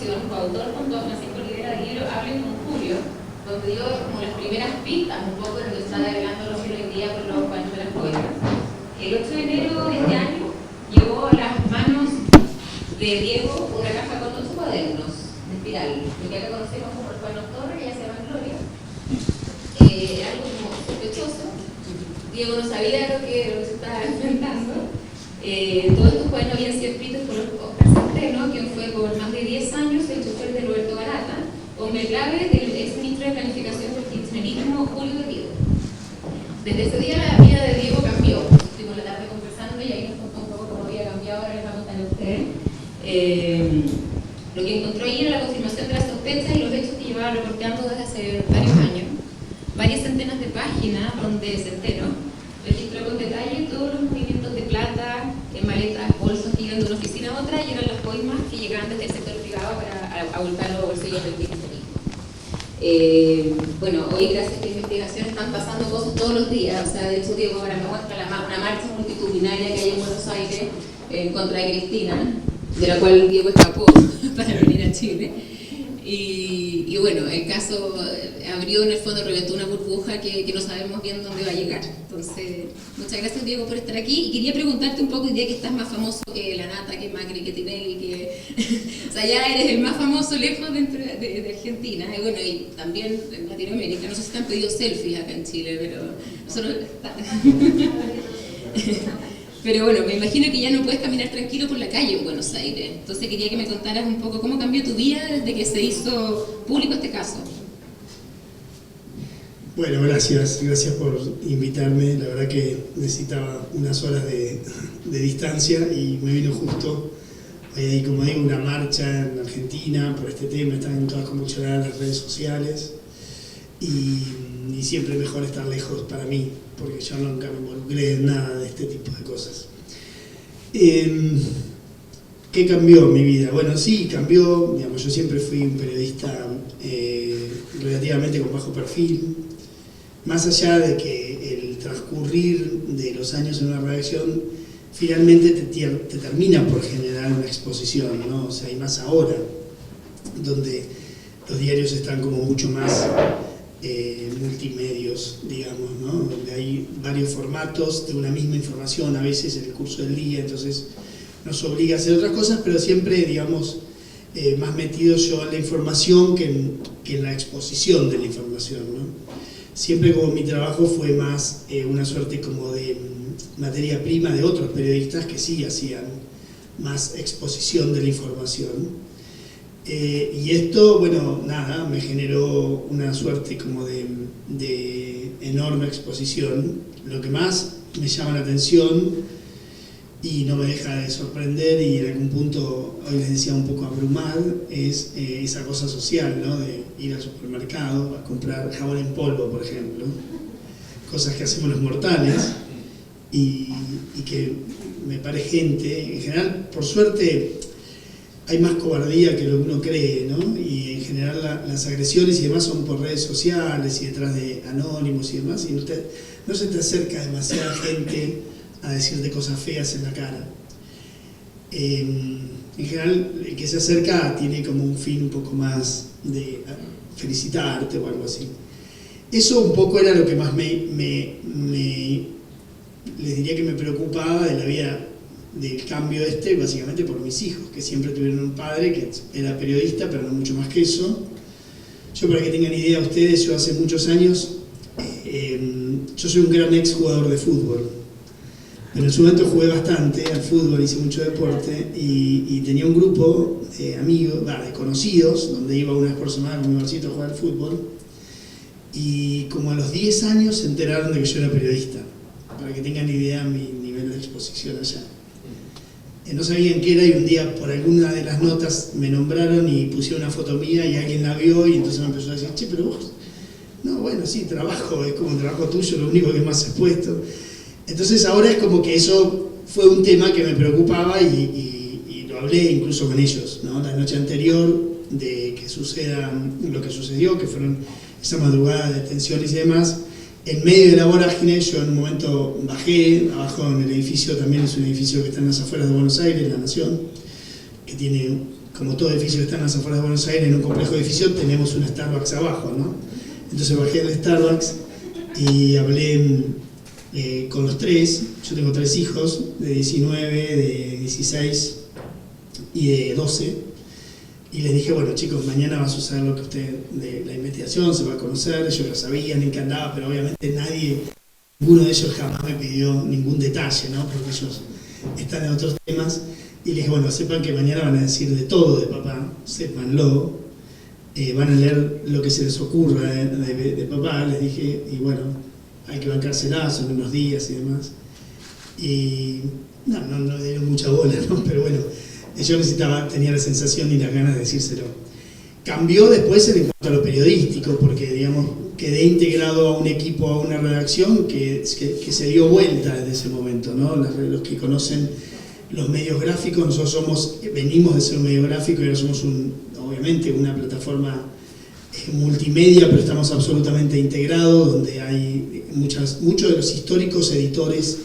sido un coautor junto a Francisco Olivera del libro Hablen con Julio, donde dio como las primeras pistas un poco de lo que está revelando lo que hoy en día por los cuentos de las poetas. El 8 de enero de este año llegó a las manos de Diego una caja con 8 cuadernos de espiral, lo que acá conocemos como el cuaderno Torre, que ya se llama Gloria. Algo como sospechoso. Diego no sabía lo que se estaba enfrentando. Todos estos cuadernos habían sido escritos por Oscar Centeno, quien fue por más de 10 años el chofer de Roberto Barata, hombre clave del exministro de Planificación del Kirchnerismo, Julio de Diego. Desde ese día la vida de Diego cambió. Estuvimos la tarde conversando y ahí nos contó un poco cómo había cambiado. Ahora les va a contar a ustedes. Lo que encontró ahí era la confirmación de las sospechas y los hechos que llevaba reporteando desde hace varios años. Varias centenas de páginas donde Centeno registró con detalle todos los movimientos de plata, en maletas, bolsos que iban de una oficina a otra y eran las coimas que llegaban desde el sector privado para abultar los bolsillos del kirchnerismo. Bueno, hoy gracias a esta investigación están pasando cosas todos los días. O sea, de hecho Diego ahora me muestra una marcha multitudinaria que hay en Buenos Aires en contra de Cristina, de la cual Diego escapó para venir a Chile. Y bueno, el caso abrió, en el fondo reventó una burbuja que no sabemos bien dónde va a llegar. Entonces, muchas gracias Diego por estar aquí. Y quería preguntarte un poco, hoy día que estás más famoso que La Nata, que Macri, que Tinelli, que... o sea, ya eres el más famoso lejos dentro de Argentina. Y bueno, y también en Latinoamérica. No sé si te han pedido selfies acá en Chile, pero nosotros... Pero bueno, me imagino que ya no puedes caminar tranquilo por la calle en Buenos Aires. Entonces quería que me contaras un poco cómo cambió tu vida desde que se hizo público este caso. Bueno, gracias por invitarme. La verdad que necesitaba unas horas de distancia y me vino justo. Hay, como digo, una marcha en Argentina por este tema. Están todas convulsionadas las redes sociales y siempre es mejor estar lejos para mí, porque yo nunca me involucré en nada de este tipo de cosas. ¿Qué cambió en mi vida? Bueno, sí, cambió. Digamos, yo siempre fui un periodista relativamente con bajo perfil, más allá de que el transcurrir de los años en una redacción finalmente te termina por generar una exposición, ¿no? O sea, y más ahora, donde los diarios están como mucho más multimedios, digamos, ¿no? Donde hay varios formatos de una misma información, a veces en el curso del día, entonces nos obliga a hacer otras cosas, pero siempre, digamos, más metido yo en la información que en la exposición de la información, ¿no? Siempre como mi trabajo fue más una suerte como de materia prima de otros periodistas que sí hacían más exposición de la información. Y esto, bueno, nada, me generó una suerte como de enorme exposición. Lo que más me llama la atención y no me deja de sorprender y en algún punto, hoy les decía, un poco abrumar, es esa cosa social, ¿no? De ir al supermercado a comprar jabón en polvo, por ejemplo, cosas que hacemos los mortales y que me pare gente, en general, por suerte, hay más cobardía que lo que uno cree, ¿no? Y en general las agresiones y demás son por redes sociales y detrás de anónimos y demás, y no se te acerca demasiada gente a decirte cosas feas en la cara. En general, el que se acerca tiene como un fin un poco más de felicitarte o algo así. Eso un poco era lo que más les diría que me preocupaba de la vida, del cambio básicamente por mis hijos, que siempre tuvieron un padre que era periodista, pero no mucho más que eso. Yo, para que tengan idea ustedes, yo hace muchos años, yo soy un gran ex jugador de fútbol, pero en su momento jugué bastante al fútbol, hice mucho deporte y tenía un grupo de amigos, de conocidos, donde iba una vez por semana con mi barcito a jugar al fútbol, y como a los 10 años se enteraron de que yo era periodista, para que tengan idea mi nivel de exposición allá. No sabían qué era y un día por alguna de las notas me nombraron y pusieron una foto mía y alguien la vio y entonces me empezó a decir, che, pero vos, no, bueno, sí, trabajo, es como un trabajo tuyo, lo único que más has puesto. Entonces ahora es como que eso fue un tema que me preocupaba y lo hablé incluso con ellos, ¿no? La noche anterior de que suceda lo que sucedió, que fueron esa madrugada de tensiones y demás. En medio de la vorágine, yo en un momento bajé, abajo en el edificio, también es un edificio que está en las afueras de Buenos Aires, La Nación, que tiene como todo edificio que está en las afueras de Buenos Aires, en un complejo de edificios, tenemos un Starbucks abajo, ¿no? Entonces bajé al Starbucks y hablé con los tres. Yo tengo 3 hijos, de 19, de 16 y de 12. Y les dije, bueno chicos, mañana va a suceder lo que usted, de la investigación, se va a conocer. Ellos lo sabían, en qué andaba, pero obviamente ninguno de ellos jamás me pidió ningún detalle, ¿no? Porque ellos están en otros temas. Y les dije, bueno, sepan que mañana van a decir de todo de papá, sépanlo, van a leer lo que se les ocurra de papá, les dije, y bueno, hay que bancárselas en unos días y demás. Y no dieron mucha bola, ¿no? Pero bueno, yo tenía la sensación y las ganas de decírselo. Cambió después en cuanto a lo periodístico, porque digamos, quedé integrado a un equipo, a una redacción que se dio vuelta desde ese momento, ¿no? Los que conocen los medios gráficos, nosotros venimos de ser un medio gráfico y ahora somos obviamente una plataforma multimedia, pero estamos absolutamente integrados, donde hay muchos de los históricos editores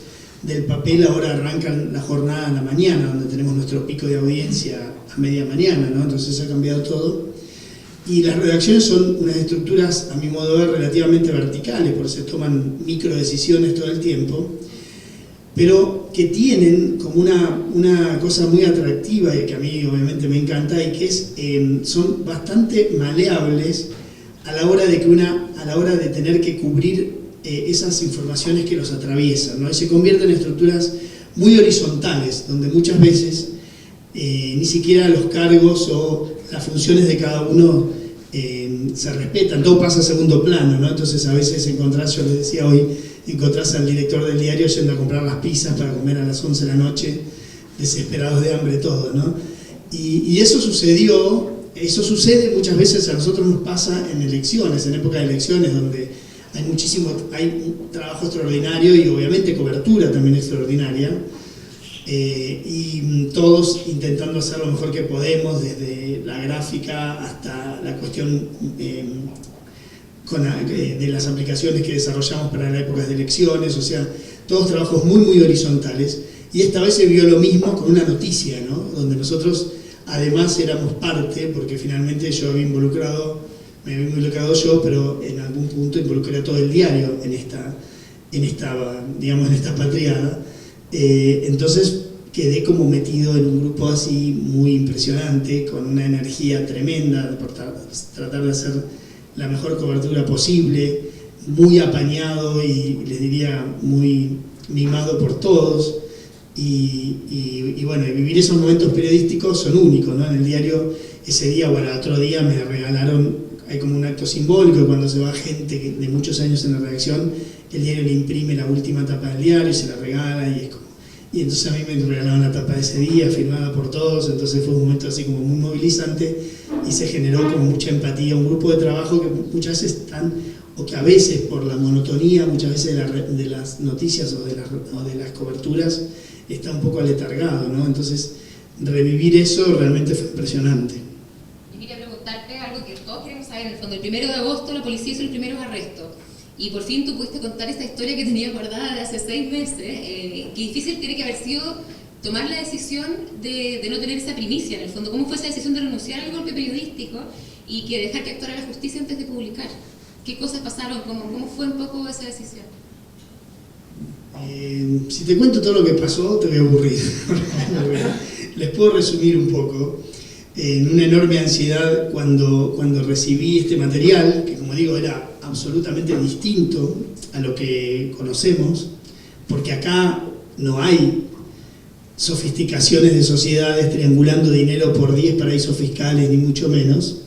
del papel ahora arrancan la jornada en la mañana, donde tenemos nuestro pico de audiencia a media mañana, ¿no? Entonces ha cambiado todo. Y las redacciones son unas estructuras, a mi modo de ver, relativamente verticales, porque se toman micro decisiones todo el tiempo, pero que tienen como una cosa muy atractiva y que a mí obviamente me encanta, y que son bastante maleables a la hora de tener que cubrir esas informaciones que los atraviesan, ¿no? Y se convierten en estructuras muy horizontales, donde muchas veces ni siquiera los cargos o las funciones de cada uno se respetan, todo pasa a segundo plano, ¿no? Entonces a veces yo les decía hoy, encontrás al director del diario yendo a comprar las pizzas para comer a las 11 de la noche, desesperados de hambre, todo, ¿no? Y eso sucede muchas veces, a nosotros nos pasa en elecciones, en época de elecciones, donde hay un trabajo extraordinario y obviamente cobertura también extraordinaria, y todos intentando hacer lo mejor que podemos, desde la gráfica hasta la cuestión de las aplicaciones que desarrollamos para las épocas de elecciones, o sea, todos trabajos muy, muy horizontales. Y esta vez se vio lo mismo con una noticia, ¿no? Donde nosotros además éramos parte, porque finalmente me había involucrado yo, pero en algún punto involucré a todo el diario en esta patriada. Entonces quedé como metido en un grupo así muy impresionante, con una energía tremenda, por tratar de hacer la mejor cobertura posible, muy apañado y les diría muy mimado por todos. Y bueno, vivir esos momentos periodísticos son únicos, ¿no? En el diario ese día o al otro día me regalaron, hay como un acto simbólico, cuando se va gente de muchos años en la redacción, el diario le imprime la última tapa del diario y se la regala, y entonces a mí me regalaron la tapa de ese día, firmada por todos. Entonces fue un momento así como muy movilizante y se generó como mucha empatía, un grupo de trabajo que muchas veces o que a veces por la monotonía, muchas veces de las noticias o de las coberturas, está un poco aletargado, ¿no? Entonces revivir eso realmente fue impresionante. Yo quería preguntarte algo que todos queremos saber. En el fondo, el 1 de agosto la policía hizo los primeros arrestos. Y por fin tú pudiste contar esta historia que tenía guardada de hace 6 meses. Qué difícil tiene que haber sido tomar la decisión de no tener esa primicia, en el fondo. ¿Cómo fue esa decisión de renunciar al golpe periodístico y que dejar que actuara la justicia antes de publicar? ¿Qué cosas pasaron? ¿Cómo fue un poco esa decisión? Si te cuento todo lo que pasó, te voy a aburrir. Les puedo resumir un poco. En una enorme ansiedad cuando recibí este material, que como digo era absolutamente distinto a lo que conocemos, porque acá no hay sofisticaciones de sociedades triangulando dinero por 10 paraísos fiscales, ni mucho menos,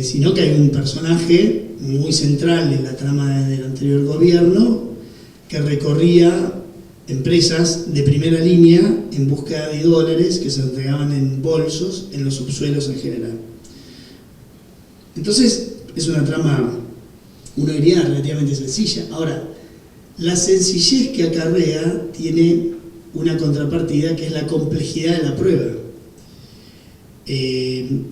sino que hay un personaje muy central en la trama del anterior gobierno que recorría empresas de primera línea en búsqueda de dólares que se entregaban en bolsos en los subsuelos en general. Entonces es una trama, uno diría, relativamente sencilla. Ahora, la sencillez que acarrea tiene una contrapartida, que es la complejidad de la prueba.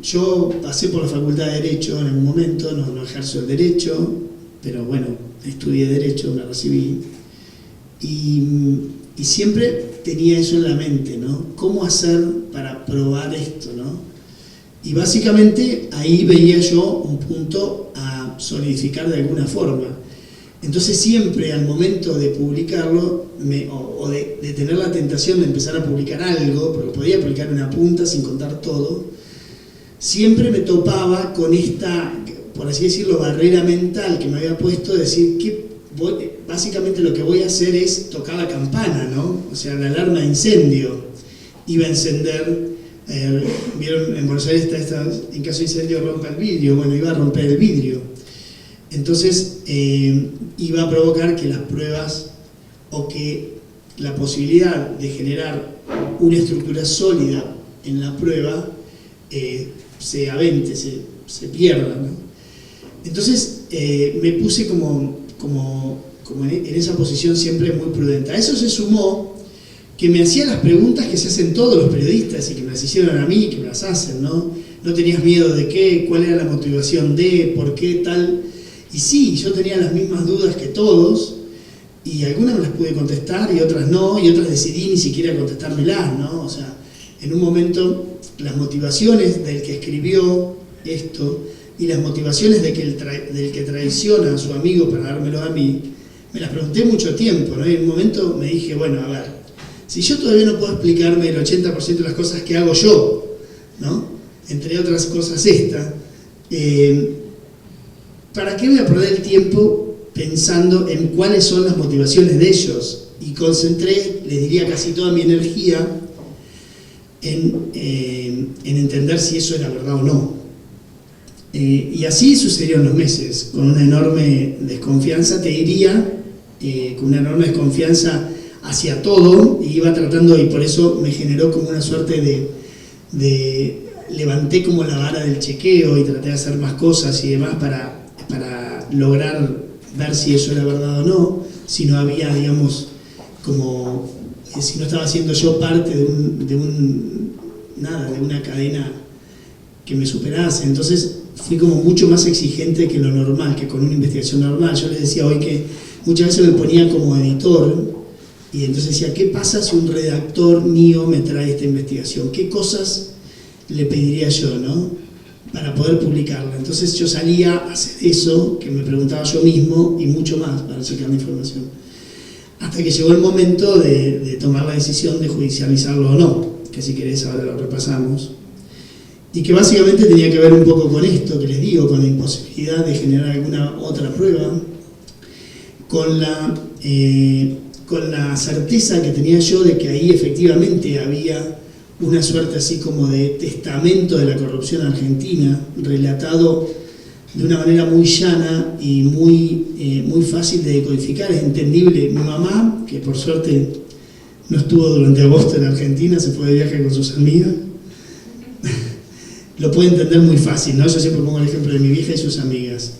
Yo pasé por la Facultad de Derecho en algún momento, no ejerzo el derecho, pero bueno, estudié Derecho, me recibí, y siempre tenía eso en la mente, ¿no? ¿Cómo hacer para probar esto, no? Y básicamente ahí veía yo un punto a solidificar de alguna forma. Entonces siempre al momento de publicarlo, o de tener la tentación de empezar a publicar algo, porque podía publicar una punta sin contar todo, siempre me topaba con esta, por así decirlo, barrera mental que me había puesto de decir que básicamente lo que voy a hacer es tocar la campana, ¿no? O sea, la alarma de incendio. Iba a encender, vieron, en Buenos Aires está en caso de incendio rompa el vidrio, bueno, iba a romper el vidrio. Entonces iba a provocar que las pruebas o que la posibilidad de generar una estructura sólida en la prueba se avente, se pierda, ¿no? Entonces me puse como en esa posición siempre muy prudente. A eso se sumó que me hacía las preguntas que se hacen todos los periodistas y que me las hicieron a mí, que me las hacen, ¿no? ¿No tenías miedo de qué? ¿Cuál era la motivación de? ¿Por qué tal? Y sí, yo tenía las mismas dudas que todos, y algunas me las pude contestar y otras no, y otras decidí ni siquiera contestármelas, ¿no? O sea, en un momento las motivaciones del que escribió esto y las motivaciones del que traiciona a su amigo para dármelo a mí, me las pregunté mucho tiempo, ¿no? Y en un momento me dije, bueno, a ver, si yo todavía no puedo explicarme el 80% de las cosas que hago yo, ¿no? Entre otras cosas esta, ¿para qué voy a perder el tiempo pensando en cuáles son las motivaciones de ellos? Y concentré, les diría, casi toda mi energía en entender si eso era verdad o no. Y así sucedieron los meses, con una enorme desconfianza, te diría, con una enorme desconfianza hacia todo, y iba tratando, y por eso me generó como una suerte de levanté como la vara del chequeo y traté de hacer más cosas y demás para lograr ver si eso era verdad o no, si no había, digamos, como, si no estaba siendo yo parte de una cadena que me superase. Entonces fui como mucho más exigente que lo normal, que con una investigación normal. Yo les decía hoy que muchas veces me ponía como editor, y entonces decía, ¿qué pasa si un redactor mío me trae esta investigación? ¿Qué cosas le pediría yo, ¿no? Para poder publicarla? Entonces yo salía a hacer eso, que me preguntaba yo mismo, y mucho más para sacar la información. Hasta que llegó el momento de tomar la decisión de judicializarlo o no, que si querés ahora lo repasamos. Y que básicamente tenía que ver un poco con esto que les digo, con la imposibilidad de generar alguna otra prueba, con la certeza que tenía yo de que ahí efectivamente había una suerte así como de testamento de la corrupción argentina, relatado de una manera muy llana y muy fácil de decodificar, es entendible. Mi mamá, que por suerte no estuvo durante agosto en Argentina, se fue de viaje con sus amigas, lo puede entender muy fácil, ¿no? Yo siempre pongo el ejemplo de mi vieja y sus amigas.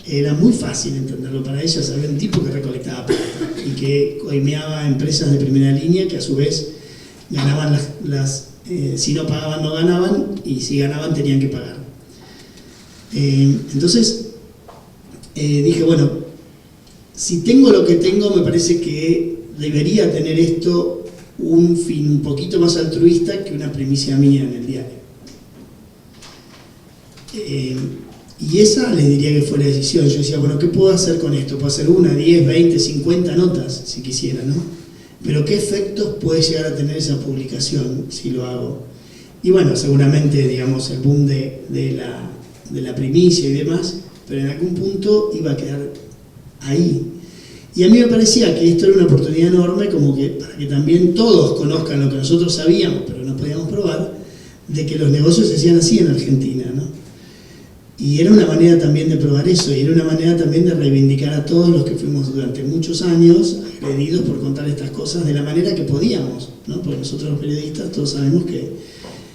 Era muy fácil entenderlo para ellas. Había un tipo que recolectaba plata y que coimeaba empresas de primera línea que a su vez ganaban si no pagaban no ganaban, y si ganaban tenían que pagar. Entonces dije, bueno, si tengo lo que tengo, me parece que debería tener esto un fin un poquito más altruista que una primicia mía en el diario. Y esa les diría que fue la decisión. Yo decía, bueno, ¿qué puedo hacer con esto? Puedo hacer 1, 10, 20, 50 notas, si quisiera, ¿no? Pero ¿qué efectos puede llegar a tener esa publicación si lo hago? Y bueno, seguramente, digamos, el boom de la primicia y demás, pero en algún punto iba a quedar ahí. Y a mí me parecía que esto era una oportunidad enorme, como que para que también todos conozcan lo que nosotros sabíamos, pero no podíamos probar, de que los negocios se hacían así en Argentina, ¿no? Y era una manera también de probar eso, y era una manera también de reivindicar a todos los que fuimos durante muchos años agredidos por contar estas cosas de la manera que podíamos, ¿no? Porque nosotros los periodistas todos sabemos que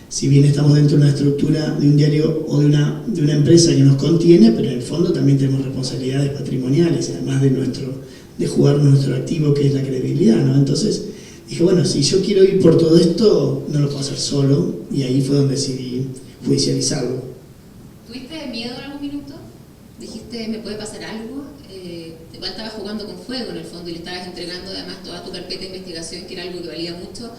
si bien estamos dentro de una estructura de un diario o de una empresa que nos contiene, pero en el fondo también tenemos responsabilidades patrimoniales, además de jugar nuestro activo que es la credibilidad, ¿no? Entonces dije, bueno, si yo quiero ir por todo esto, no lo puedo hacer solo, y ahí fue donde decidí judicializarlo. ¿Tuviste miedo en algún minuto? Dijiste, ¿me puede pasar algo? Igual estabas jugando con fuego en el fondo y le estabas entregando además toda tu carpeta de investigación, que era algo que valía mucho,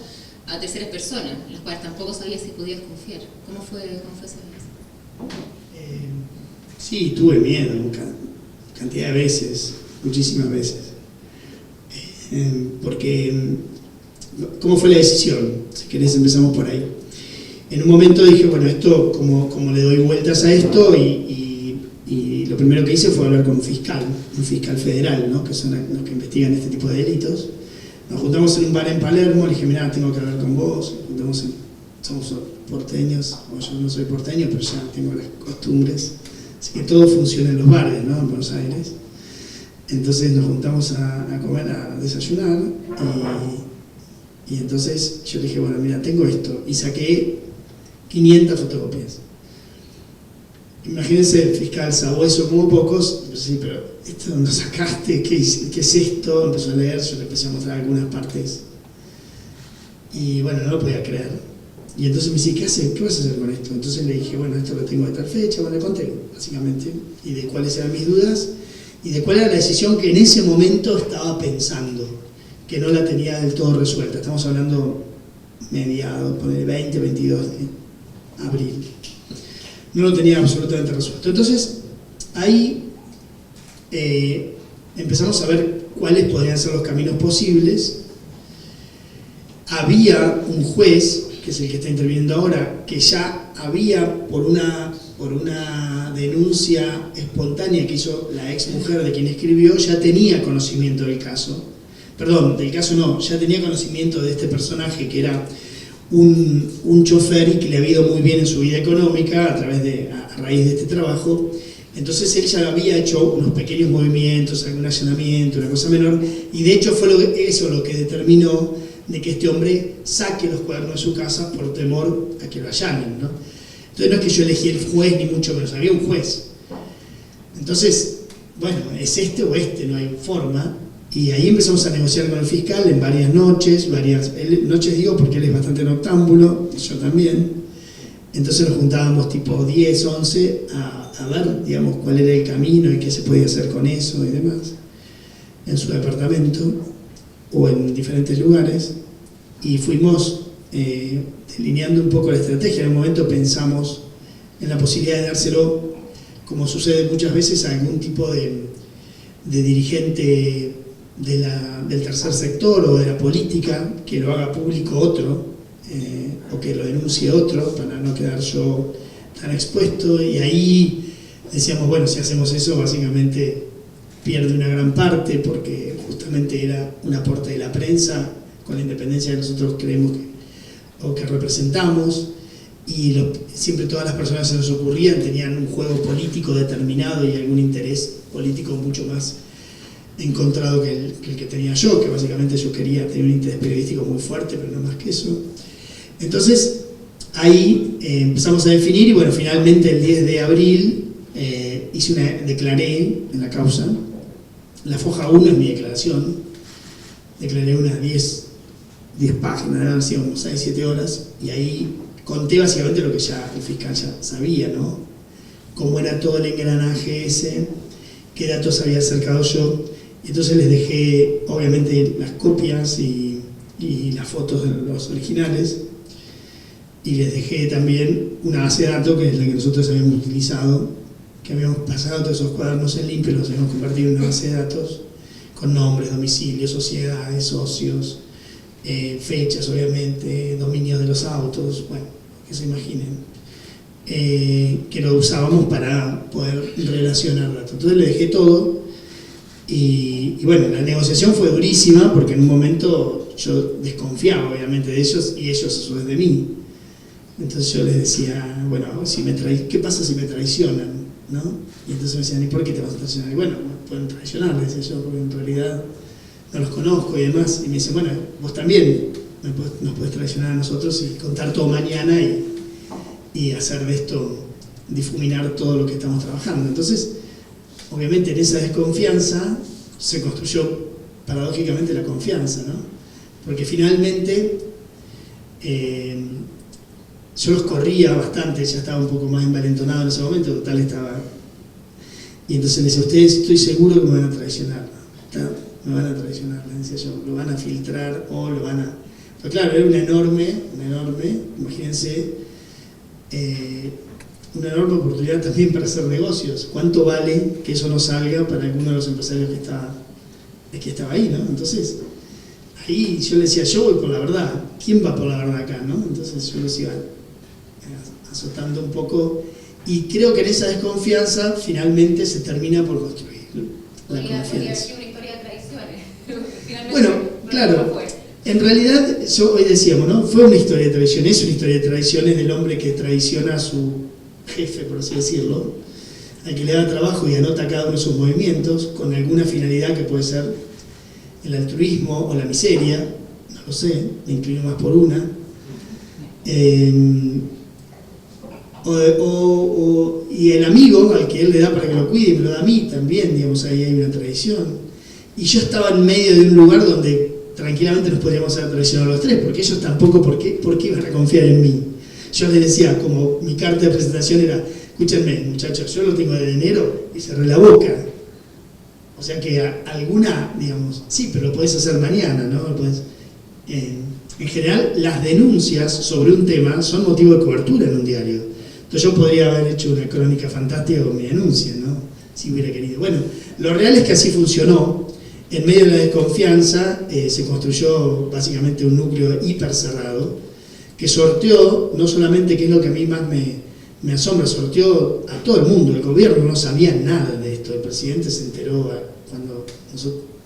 a terceras personas, en las cuales tampoco sabías si podías confiar. ¿Cómo fue esa vez? Sí, tuve miedo, cantidad de veces, muchísimas veces. Porque, ¿cómo fue la decisión? Si querés empezamos por ahí. En un momento dije, bueno, esto, como le doy vueltas a esto, y lo primero que hice fue hablar con un fiscal federal, ¿no? Que son los que investigan este tipo de delitos. Nos juntamos en un bar en Palermo, le dije, mirá, tengo que hablar con vos, somos porteños, o yo no soy porteño, pero ya tengo las costumbres, así que todo funciona en los bares, ¿no? En Buenos Aires. Entonces nos juntamos a comer, a desayunar, y entonces yo le dije, bueno, mira, tengo esto, y saqué 500 fotocopias. Imagínense el fiscal sabueso como pocos, sí, pero ¿esto dónde sacaste? ¿Qué es esto? Empezó a leer, yo le empecé a mostrar algunas partes. Y bueno, no lo podía creer. Y entonces me dice, ¿qué vas a hacer con esto? Entonces le dije, bueno, esto lo tengo de tal fecha, bueno, le conté, básicamente, y de cuáles eran mis dudas, y de cuál era la decisión que en ese momento estaba pensando, que no la tenía del todo resuelta. Estamos hablando mediados, por el 20, 22 de abril. No lo tenía absolutamente resuelto. Entonces, ahí empezamos a ver cuáles podrían ser los caminos posibles. Había un juez, que es el que está interviniendo ahora, que ya había, por una denuncia espontánea que hizo la ex mujer de quien escribió, ya tenía conocimiento del caso. Perdón, del caso no, ya tenía conocimiento de este personaje que era un chofer y que le había ido muy bien en su vida económica a raíz de este trabajo. Entonces él ya había hecho unos pequeños movimientos, algún allanamiento, una cosa menor, y de hecho fue eso lo que determinó de que este hombre saque los cuadernos de su casa por temor a que lo allanen, ¿no? Entonces no es que yo elegí el juez, ni mucho menos, había un juez. Entonces, bueno, es este o este, no hay forma. Y ahí empezamos a negociar con el fiscal en varias noches, noches digo porque él es bastante noctámbulo, yo también. Entonces nos juntábamos tipo 10, 11 a ver, digamos, cuál era el camino y qué se podía hacer con eso y demás, en su departamento o en diferentes lugares. Y fuimos delineando un poco la estrategia. En un momento pensamos en la posibilidad de dárselo, como sucede muchas veces, a algún tipo de dirigente del tercer sector o de la política, que lo haga público otro, o que lo denuncie otro, para no quedar yo tan expuesto. Y ahí decíamos, bueno, si hacemos eso, básicamente pierde una gran parte, porque justamente era un aporte de la prensa, con la independencia que nosotros creemos que representamos, y siempre todas las personas que se nos ocurrían tenían un juego político determinado y algún interés político mucho más encontrado que el que tenía yo, que básicamente yo quería tener un interés periodístico muy fuerte, pero no más que eso. Entonces ahí empezamos a definir, y bueno, finalmente el 10 de abril declaré en la causa. La foja 1 es mi declaración, declaré unas 10 páginas, han sido como 6, 7 horas, y ahí conté básicamente lo que ya el fiscal ya sabía, ¿no? Cómo era todo el engranaje ese, qué datos había acercado yo. Entonces les dejé, obviamente, las copias y las fotos de los originales, y les dejé también una base de datos, que es la que nosotros habíamos utilizado, que habíamos pasado todos esos cuadernos en limpio, los habíamos convertido en una base de datos con nombres, domicilios, sociedades, socios, fechas, obviamente, dominios de los autos, bueno, que se imaginen, que lo usábamos para poder relacionar datos. Entonces le dejé todo, y bueno, la negociación fue durísima, porque en un momento yo desconfiaba obviamente de ellos, y ellos a su vez de mí. Entonces yo les decía, bueno, ¿qué pasa si me traicionan? ¿No? Y entonces me decían, ¿y por qué te vas a traicionar? Y bueno, pueden traicionar, les decía yo, porque en realidad no los conozco y demás. Y me dicen, bueno, vos también nos podés traicionar a nosotros y contar todo mañana y hacer de esto, difuminar todo lo que estamos trabajando. Entonces, obviamente en esa desconfianza se construyó paradójicamente la confianza, ¿no? Porque finalmente yo los corría bastante, ya estaba un poco más envalentonado en ese momento, total estaba. Y entonces le decía, ustedes estoy seguro que me van a traicionar, ¿no? Me van a traicionar, le decía yo, lo van a filtrar o Pero claro, era una enorme, imagínense, una enorme oportunidad también para hacer negocios. ¿Cuánto vale que eso no salga para alguno de los empresarios que estaba ahí, ¿no? Entonces, ahí yo le decía, yo voy por la verdad. ¿Quién va por la verdad acá, no? Entonces yo los iba azotando un poco y creo que en esa desconfianza finalmente se termina por construir la confianza. Podría ser una historia de traiciones. Bueno, claro. En realidad, hoy decíamos, ¿no? Fue una historia de traición, es una historia de traiciones del hombre que traiciona a su jefe, por así decirlo, al que le da trabajo y anota cada uno de sus movimientos con alguna finalidad que puede ser el altruismo o la miseria, no lo sé, me inclino más por una. Y el amigo al que él le da para que lo cuide, me lo da a mí también, digamos, ahí hay una traición. Y yo estaba en medio de un lugar donde tranquilamente nos podríamos haber traicionado los tres, porque ellos tampoco, ¿por qué iban a confiar en mí? Yo les decía, como mi carta de presentación era, escúchenme muchachos, yo lo tengo de enero y cerré la boca. O sea que alguna, digamos, sí, pero lo podés hacer mañana, ¿no? En general, las denuncias sobre un tema son motivo de cobertura en un diario. Entonces yo podría haber hecho una crónica fantástica con mi denuncia, ¿no? Si hubiera querido. Bueno, lo real es que así funcionó. En medio de la desconfianza se construyó básicamente un núcleo hiper cerrado que sorteó, no solamente, que es lo que a mí más me asombra, sorteó a todo el mundo. El gobierno no sabía nada de esto. El presidente se enteró cuando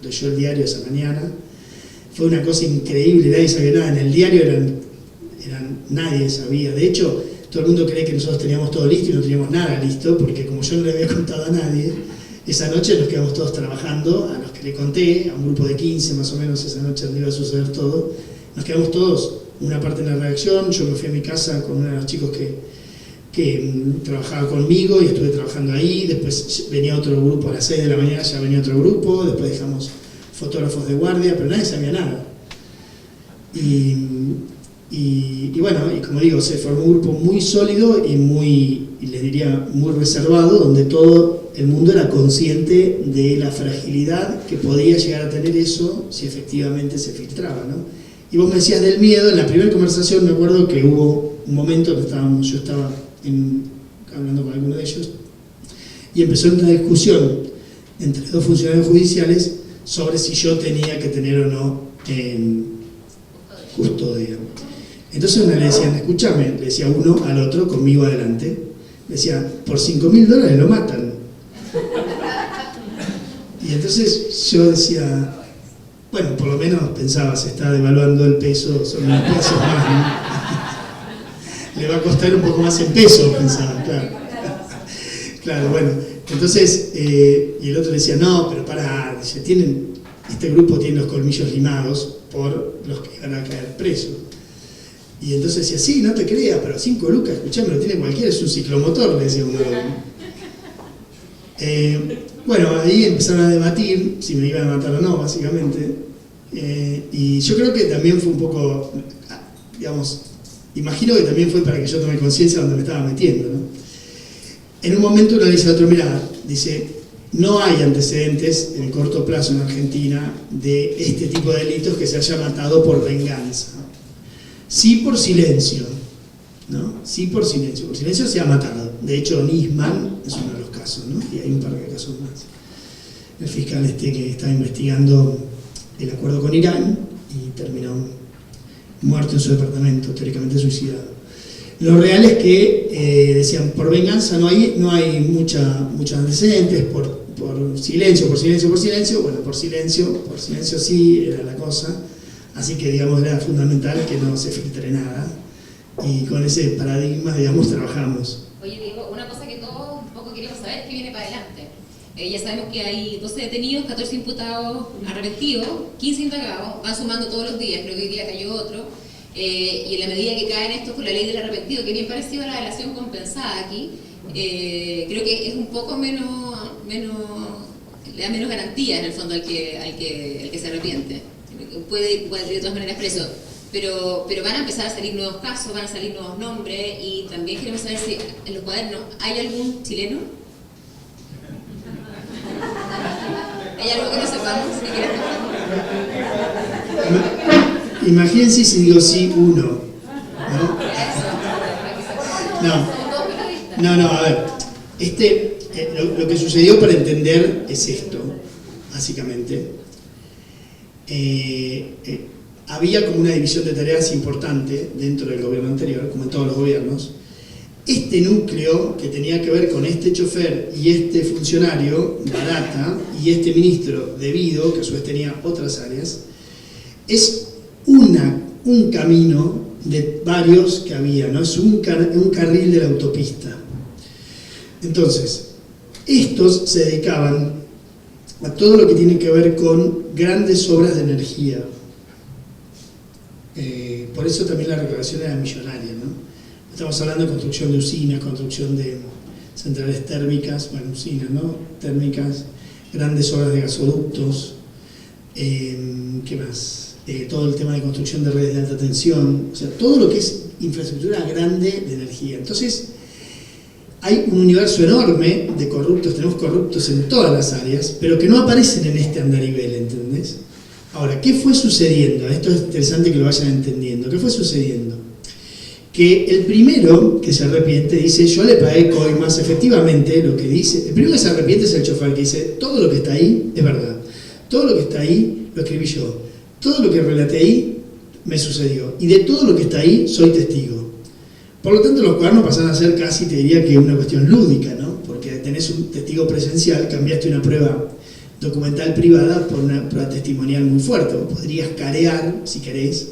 leyó el diario esa mañana. Fue una cosa increíble, nadie sabía nada. En el diario nadie sabía. De hecho, todo el mundo cree que nosotros teníamos todo listo y no teníamos nada listo, porque como yo no le había contado a nadie, esa noche nos quedamos todos trabajando, a los que le conté, a un grupo de 15 más o menos, esa noche donde iba a suceder todo, nos quedamos todos, una parte en la redacción, yo me fui a mi casa con uno de los chicos que trabajaba conmigo y estuve trabajando ahí, después venía otro grupo a las 6 de la mañana, ya venía otro grupo, después dejamos fotógrafos de guardia, pero nadie sabía nada. Y bueno, y como digo, se formó un grupo muy sólido y les diría, muy reservado, donde todo el mundo era consciente de la fragilidad que podía llegar a tener eso si efectivamente se filtraba, ¿no? Y vos me decías del miedo. En la primera conversación me acuerdo que hubo un momento que yo estaba hablando con alguno de ellos y empezó una discusión entre dos funcionarios judiciales sobre si yo tenía que tener o no custodia. Entonces le decían, escúchame, le decía uno al otro, conmigo adelante, le decía, por $5.000 lo matan. Y entonces yo decía, bueno, por lo menos pensaba, se está devaluando el peso, son unos pesos más, ¿no? Le va a costar un poco más en peso, pensaba, claro. Claro, bueno, entonces, y el otro le decía, no, pero pará, dice, este grupo tiene los colmillos limados por los que van a caer presos. Y entonces decía, sí, no te creas, pero 5 lucas, escuchame, lo tiene cualquiera, es un ciclomotor, le decía uno. Bueno, ahí empezaron a debatir si me iban a matar o no, básicamente. Y yo creo que también fue un poco, digamos, imagino que también fue para que yo tome conciencia de donde me estaba metiendo, ¿no? En un momento uno le dice al otro, mirá, dice, no hay antecedentes en el corto plazo en Argentina de este tipo de delitos que se haya matado por venganza. Sí por silencio, ¿no? Sí por silencio se ha matado. De hecho, Nisman es uno de los casos, ¿no? Y hay un par de casos más. El fiscal que estaba investigando el acuerdo con Irán y terminó muerto en su departamento, teóricamente suicidado. Lo real es que, decían, por venganza no hay muchos antecedentes, por silencio, bueno, por silencio sí era la cosa. Así que, digamos, era fundamental que no se filtre nada. Y con ese paradigma, digamos, trabajamos. Oye, Diego, una cosa que todos un poco queremos saber, ¿qué viene para adelante? Ya sabemos que hay 12 detenidos, 14 imputados arrepentidos, 15 indagados, van sumando todos los días, creo que hoy día cayó otro. Y en la medida que caen estos con la ley del arrepentido, que bien parecido a la delación compensada aquí, creo que es un poco menos, le da menos garantía en el fondo al que se arrepiente. Puede ir de todas maneras preso, pero van a empezar a salir nuevos casos, van a salir nuevos nombres, y también queremos saber si en los cuadernos hay algún chileno. ¿Hay algo que no sepamos? imagínense si digo sí, uno. No, a ver. Lo que sucedió para entender es esto, básicamente. Había como una división de tareas importante dentro del gobierno anterior, como en todos los gobiernos. Este núcleo que tenía que ver con este chofer y este funcionario, Barata, y este ministro debido, que a su vez tenía otras áreas, es un camino de varios que había, ¿no? Es un carril de la autopista. Entonces, estos se dedicaban a todo lo que tiene que ver con grandes obras de energía. Por eso también la recaudación era millonaria, ¿no? Estamos hablando de construcción de usinas, construcción de centrales térmicas, bueno, usinas, ¿no? Térmicas, grandes obras de gasoductos, ¿qué más? Todo el tema de construcción de redes de alta tensión, o sea, todo lo que es infraestructura grande de energía. Entonces, hay un universo enorme de corruptos, tenemos corruptos en todas las áreas, pero que no aparecen en este andarivel, ¿entendés? Ahora, ¿qué fue sucediendo? Esto es interesante que lo vayan entendiendo. ¿Qué fue sucediendo? Que el primero que se arrepiente dice, yo le pagué coimas, efectivamente, lo que dice, el primero que se arrepiente es el chofer, que dice, todo lo que está ahí es verdad, todo lo que está ahí lo escribí yo, todo lo que relaté ahí me sucedió, y de todo lo que está ahí soy testigo. Por lo tanto, los cuadernos pasan a ser casi, te diría que una cuestión lúdica, ¿no? Porque tenés un testigo presencial, cambiaste una prueba documental privada por una prueba testimonial muy fuerte. Vos podrías carear, si querés,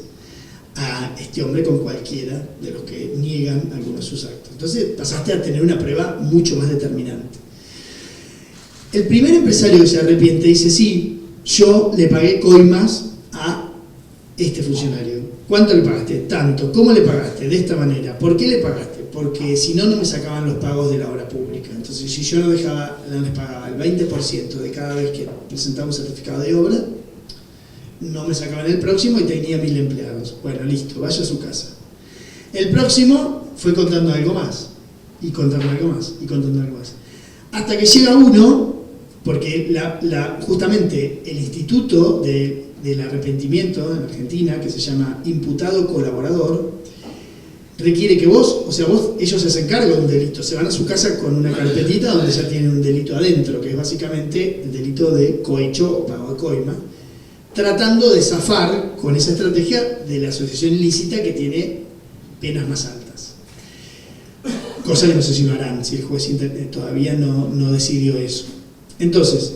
a este hombre con cualquiera de los que niegan algunos de sus actos. Entonces pasaste a tener una prueba mucho más determinante. El primer empresario que se arrepiente dice, sí, yo le pagué coimas a este funcionario. ¿Cuánto le pagaste? Tanto. ¿Cómo le pagaste? De esta manera. ¿Por qué le pagaste? Porque si no, no me sacaban los pagos de la obra pública. Entonces, si yo no les pagaba el 20% de cada vez que presentaba un certificado de obra, no me sacaban el próximo y tenía 1000 empleados. Bueno, listo, vaya a su casa. El próximo fue contando algo más, y contando algo más, y contando algo más. Hasta que llega uno, porque justamente el instituto del arrepentimiento en Argentina, que se llama imputado colaborador, requiere que ellos se hacen cargo de un delito, se van a su casa con una carpetita donde ya tienen un delito adentro, que es básicamente el delito de cohecho o pago de coima, tratando de zafar con esa estrategia de la asociación ilícita que tiene penas más altas. Cosa que no sé si lo harán, si el juez todavía no decidió eso. Entonces,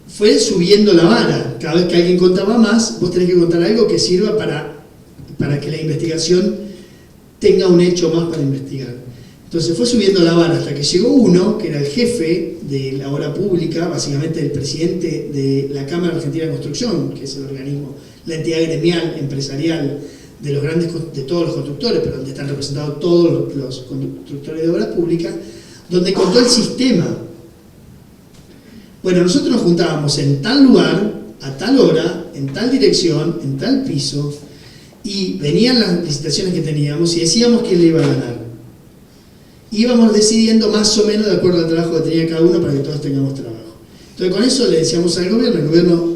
fue subiendo la vara. Cada vez que alguien contaba más, vos tenés que contar algo que sirva para que la investigación tenga un hecho más para investigar. Entonces fue subiendo la vara hasta que llegó uno, que era el jefe de la obra pública, básicamente el presidente de la Cámara Argentina de Construcción, que es el organismo, la entidad gremial, empresarial, de todos los constructores, pero donde están representados todos los constructores de obra pública, donde contó el sistema. Bueno, nosotros nos juntábamos en tal lugar, a tal hora, en tal dirección, en tal piso, y venían las licitaciones que teníamos y decíamos quién le iba a ganar. Íbamos decidiendo más o menos de acuerdo al trabajo que tenía cada uno para que todos tengamos trabajo. Entonces con eso le decíamos al gobierno, el gobierno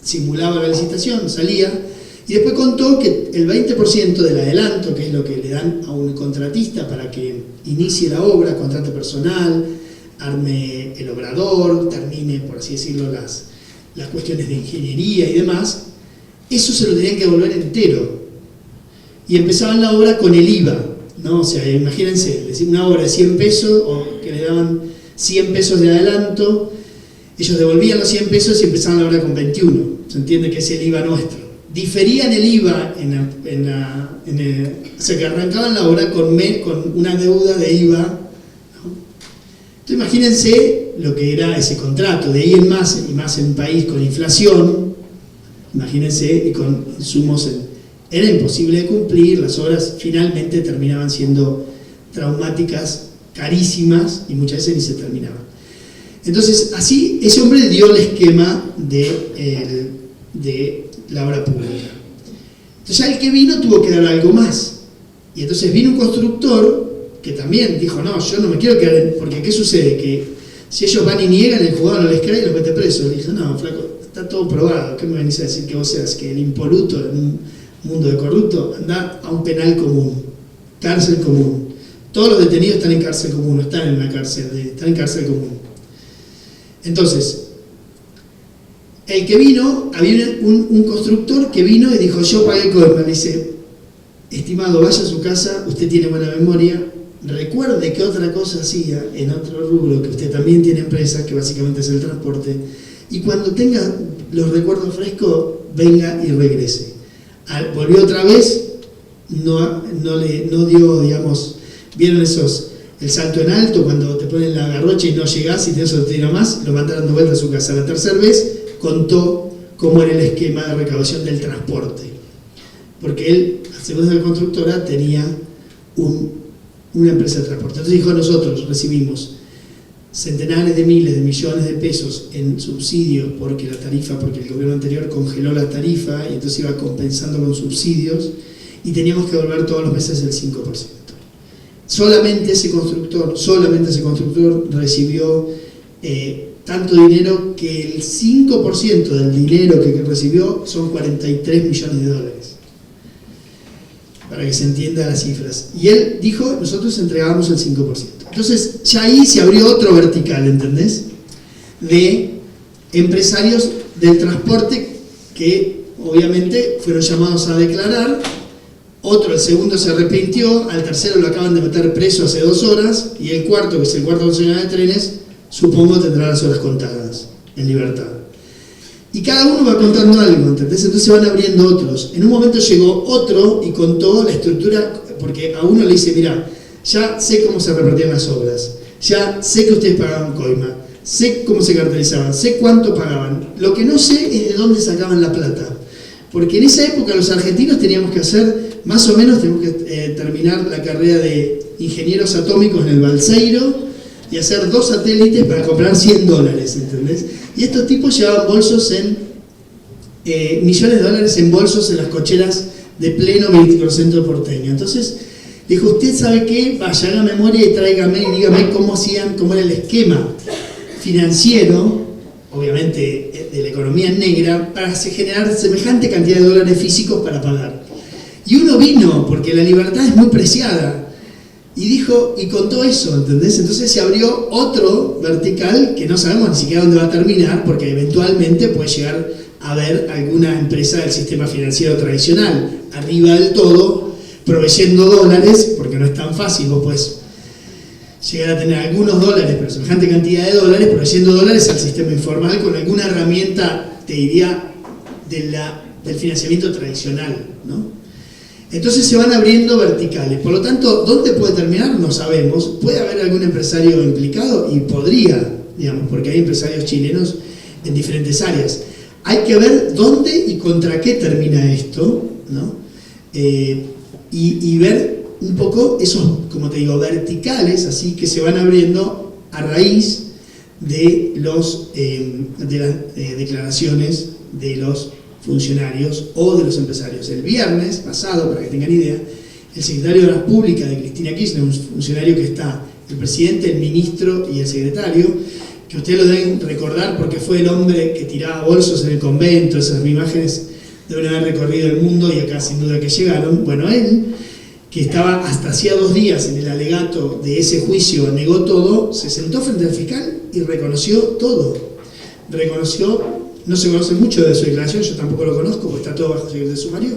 simulaba la licitación, salía, y después contó que el 20% del adelanto, que es lo que le dan a un contratista para que inicie la obra, contrate personal, arme el obrador, termine, por así decirlo, las cuestiones de ingeniería y demás, eso se lo tenían que devolver entero. Y empezaban la obra con el IVA, ¿no? O sea, imagínense, una obra de 100 pesos, o que le daban 100 pesos de adelanto, ellos devolvían los 100 pesos y empezaban la obra con 21. Se entiende que es el IVA nuestro. Diferían el IVA, o sea, que arrancaban la obra con una deuda de IVA, ¿no? Entonces imagínense lo que era ese contrato, de ahí en más, y más en un país con inflación, imagínense, y con insumos, era imposible de cumplir, las obras finalmente terminaban siendo traumáticas, carísimas, y muchas veces ni se terminaban. Entonces, así, ese hombre dio el esquema de la obra pública. Entonces, ya el que vino tuvo que dar algo más. Y entonces vino un constructor que también dijo, no, yo no me quiero quedar, porque ¿qué sucede? Que si ellos van y niegan, el juzgado no les cree y los mete presos. Le dijo, no, flaco, está todo probado. ¿Qué me venís a decir que vos seas que el impoluto en un mundo de corrupto? Anda a un penal común, cárcel común. Todos los detenidos están en cárcel común, no están en una cárcel, están en cárcel común. Entonces, el que vino, había un constructor que vino y dijo, yo pagué coima. Le dice, estimado, vaya a su casa, usted tiene buena memoria, recuerde que otra cosa hacía en otro rubro, que usted también tiene empresa, que básicamente es el transporte, y cuando tenga los recuerdos frescos, venga y regrese. Volvió otra vez, no dio, digamos, vieron el salto en alto, cuando te ponen la garrocha y no llegás y tenés otro tiro más, lo mandaron de vuelta a su casa. La tercera vez contó cómo era el esquema de recaudación del transporte, porque él, según la constructora, tenía una empresa de transporte. Entonces dijo, nosotros recibimos centenares de miles de millones de pesos en subsidios porque el gobierno anterior congeló la tarifa y entonces iba compensando con subsidios y teníamos que devolver todos los meses el 5%. Solamente ese constructor recibió tanto dinero que el 5% del dinero que recibió son 43 millones de dólares. Para que se entienda las cifras. Y él dijo, nosotros entregábamos el 5%. Entonces, ya ahí se abrió otro vertical, ¿entendés? De empresarios del transporte que obviamente fueron llamados a declarar. Otro, el segundo se arrepintió, al tercero lo acaban de meter preso hace 2 horas, y el cuarto, que es el cuarto concesionario de trenes, supongo tendrá las horas contadas, en libertad. Y cada uno va contando algo, ¿entendés? Entonces se van abriendo otros. En un momento llegó otro y contó la estructura, porque a uno le dice, mira, ya sé cómo se repartían las obras, ya sé que ustedes pagaban coima, sé cómo se cartelizaban, sé cuánto pagaban. Lo que no sé es de dónde sacaban la plata. Porque en esa época los argentinos teníamos que hacer, más o menos, teníamos que terminar la carrera de ingenieros atómicos en el Balseiro, y hacer 2 satélites para comprar $100, ¿entendés? Y estos tipos llevaban bolsos millones de dólares en bolsos en las cocheras de pleno microcentro porteño. Entonces, dijo, ¿usted sabe qué? Vaya, haga memoria y tráigame y dígame cómo era el esquema financiero, obviamente de la economía negra, para generar semejante cantidad de dólares físicos para pagar. Y uno vino, porque la libertad es muy preciada, y dijo, y contó eso, ¿entendés? Entonces se abrió otro vertical que no sabemos ni siquiera dónde va a terminar, porque eventualmente puede llegar a haber alguna empresa del sistema financiero tradicional, arriba del todo, proveyendo dólares, porque no es tan fácil, vos podés llegar a tener algunos dólares, pero semejante cantidad de dólares, proveyendo dólares al sistema informal con alguna herramienta, te diría, del financiamiento tradicional, ¿no? Entonces se van abriendo verticales. Por lo tanto, ¿dónde puede terminar? No sabemos. ¿Puede haber algún empresario implicado? Y podría, digamos, porque hay empresarios chilenos en diferentes áreas. Hay que ver dónde y contra qué termina esto, ¿no? Y ver un poco esos, como te digo, verticales, así que se van abriendo a raíz de las declaraciones de los funcionarios o de los empresarios. El viernes pasado, para que tengan idea, el secretario de Obras Públicas de Cristina Kirchner, un funcionario que está el presidente, el ministro y el secretario, que ustedes lo deben recordar porque fue el hombre que tiraba bolsos en el convento, esas imágenes deben haber recorrido el mundo y acá sin duda que llegaron. Bueno, él, que estaba hasta hacía 2 días en el alegato de ese juicio, negó todo, se sentó frente al fiscal y reconoció todo. No se conoce mucho de su declaración, yo tampoco lo conozco porque está todo bajo secreto de sumario,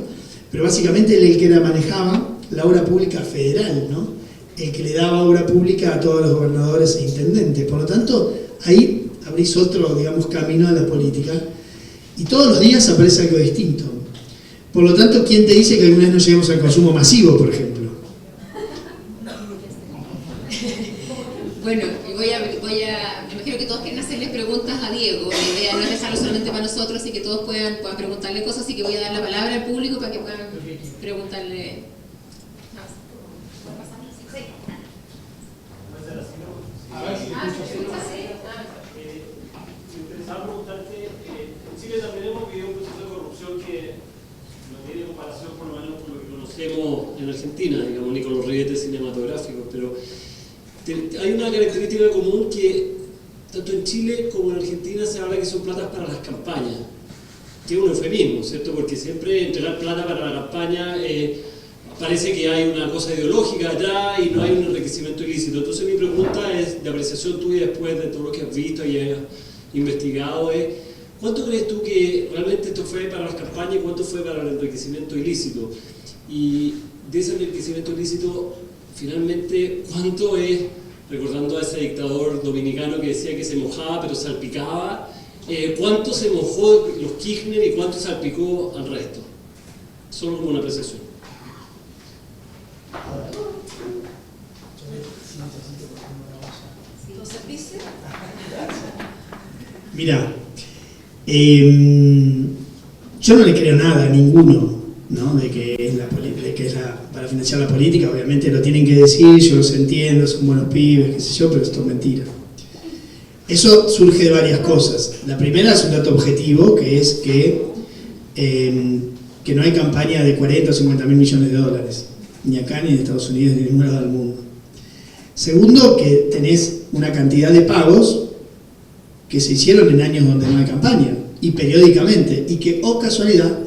pero básicamente él el que manejaba la obra pública federal, ¿no? El que le daba obra pública a todos los gobernadores e intendentes. Por lo tanto, ahí abrís otro, digamos, camino a la política y todos los días aparece algo distinto. Por lo tanto, ¿quién te dice que alguna vez no lleguemos al consumo masivo, por ejemplo? Bueno, me imagino que todos quieren hacerle preguntas a Diego. La idea no es dejarlo solamente para nosotros y que todos puedan preguntarle cosas, así que voy a dar la palabra al público para que puedan preguntarle. A ver si me interesaba preguntarte, en Chile también hemos vivido un proceso de corrupción que no tiene comparación por lo menos con lo que conocemos en Argentina, digamos, ni con los ribetes cinematográficos, pero hay una característica común que tanto en Chile como en Argentina se habla que son platas para las campañas, que es un eufemismo, ¿cierto? Porque siempre entregar plata para la campaña parece que hay una cosa ideológica detrás y no hay un enriquecimiento ilícito. Entonces mi pregunta es, de apreciación tuya después de todo lo que has visto y has investigado, es ¿cuánto crees tú que realmente esto fue para las campañas y cuánto fue para el enriquecimiento ilícito? Y de ese enriquecimiento ilícito, finalmente, ¿cuánto es, recordando a ese dictador dominicano que decía que se mojaba pero salpicaba, cuánto se mojó los Kirchner y cuánto salpicó al resto? Solo como una apreciación. Mira, yo no le creo nada a ninguno, ¿no? de que es para financiar la política. Obviamente lo tienen que decir, yo los entiendo, son buenos pibes, qué sé yo, pero esto es mentira. Eso surge de varias cosas. La primera es un dato objetivo, que es que no hay campaña de 40 o 50 mil millones de dólares, ni acá, ni en Estados Unidos, ni en ningún lado del mundo. Segundo, que tenés una cantidad de pagos que se hicieron en años donde no hay campaña, y periódicamente, y que, oh casualidad,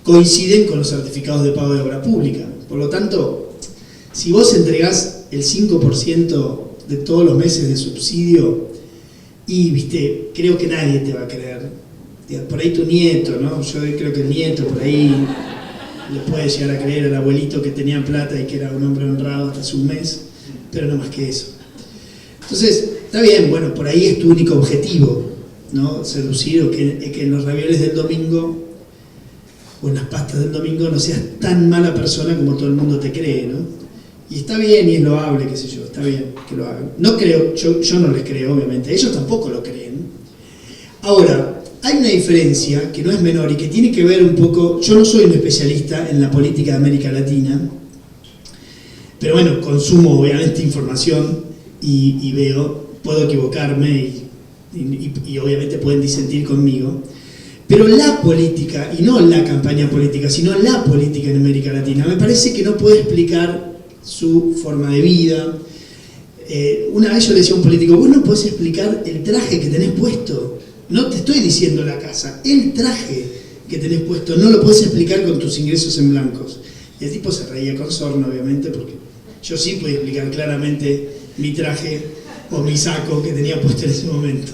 coinciden con los certificados de pago de obra pública. Por lo tanto, si vos entregás el 5% de todos los meses de subsidio, y viste, creo que nadie te va a creer. Por ahí tu nieto, ¿no? Yo creo que el nieto por ahí le puede llegar a creer al abuelito que tenía plata y que era un hombre honrado hasta hace un mes, pero no más que eso. Entonces, está bien, bueno, por ahí es tu único objetivo, ¿no? Seducir, o que en los ravioles del domingo o en las pastas del domingo no seas tan mala persona como todo el mundo te cree, ¿no? Y está bien y es loable, qué sé yo, está bien que lo hagan. No creo, yo no les creo, obviamente, ellos tampoco lo creen. Ahora, hay una diferencia que no es menor y que tiene que ver un poco, yo no soy un especialista en la política de América Latina, pero bueno, consumo obviamente información y veo, puedo equivocarme y obviamente pueden disentir conmigo, pero la política, y no la campaña política, sino la política en América Latina, me parece que no puede explicar su forma de vida. Una vez yo le decía a un político, vos no podés explicar el traje que tenés puesto, no te estoy diciendo la casa, el traje que tenés puesto, no lo podés explicar con tus ingresos en blancos. Y el tipo se reía con sorna, obviamente, porque yo sí podía explicar claramente mi traje o mi saco que tenía puesto en ese momento,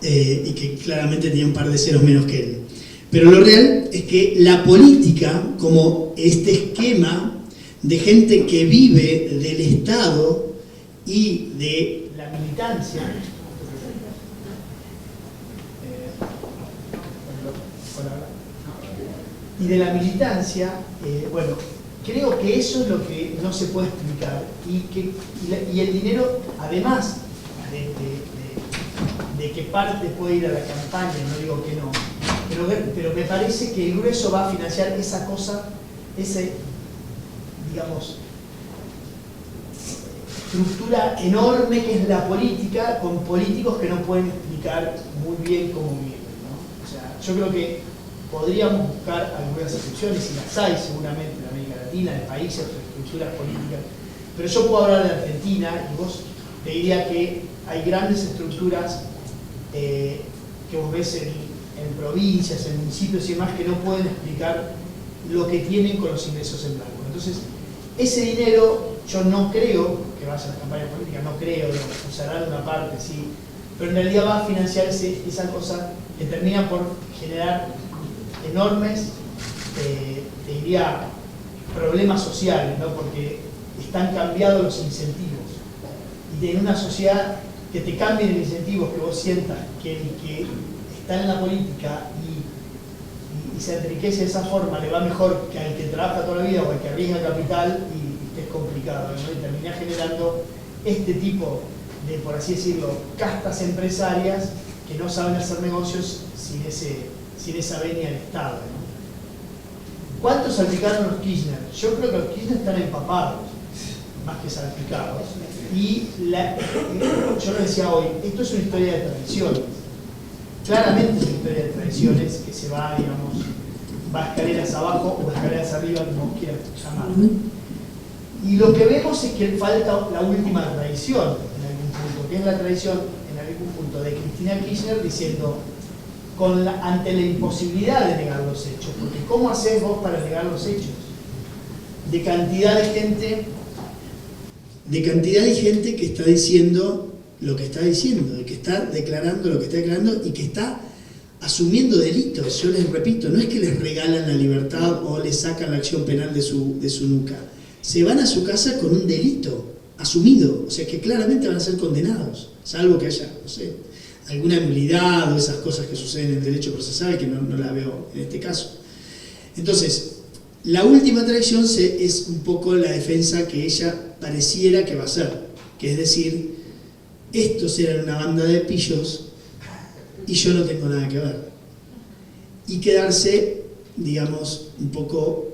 y que claramente tenía un par de ceros menos que él. Pero lo real es que la política, como este esquema de gente que vive del Estado y de la militancia, bueno, creo que eso es lo que no se puede explicar, y el dinero, además de que parte puede ir a la campaña, no digo que no, pero me parece que el grueso va a financiar esa cosa, digamos, estructura enorme que es la política, con políticos que no pueden explicar muy bien cómo viven, ¿no? O sea, yo creo que podríamos buscar algunas excepciones, y las hay seguramente en América Latina, en países o estructuras políticas, pero yo puedo hablar de Argentina y vos te diría que hay grandes estructuras que vos ves en provincias, en municipios y demás, que no pueden explicar lo que tienen con los ingresos en blanco. Entonces, ese dinero yo no creo que vaya a las campañas políticas, no creo, usarán una parte, sí, pero en realidad va a financiar esa cosa que termina por generar enormes, te diría, problemas sociales, ¿no? Porque están cambiados los incentivos. Y en una sociedad que te cambien los incentivos, que vos sientas que el que está en la política y se enriquece de esa forma le va mejor que al que trabaja toda la vida o al que arriesga capital, y es complicado, ¿no? Y termina generando este tipo de, por así decirlo, castas empresarias que no saben hacer negocios sin esa venia del Estado, ¿no? ¿Cuántos salpicaron los Kirchner? Yo creo que los Kirchner están empapados, más que salpicados. Y yo lo decía hoy, esto es una historia de traiciones. Claramente es una historia de traiciones que se va, digamos, va escaleras abajo o escaleras arriba, como quieras llamarlo. Y lo que vemos es que falta la última traición en algún punto, que es la traición algún punto de Cristina Kirchner diciendo, ante la imposibilidad de negar los hechos, porque ¿cómo hacés vos para negar los hechos? De cantidad de gente que está diciendo lo que está diciendo, de que está declarando lo que está declarando y que está asumiendo delitos. Yo les repito, no es que les regalan la libertad o les sacan la acción penal de su nuca. Se van a su casa con un delito asumido, o sea que claramente van a ser condenados, salvo que haya, no sé, alguna nulidad o esas cosas que suceden en el derecho procesal, que no la veo en este caso. Entonces, la última traición es un poco la defensa que ella pareciera que va a hacer, que es decir, estos eran una banda de pillos y yo no tengo nada que ver. Y quedarse, digamos, un poco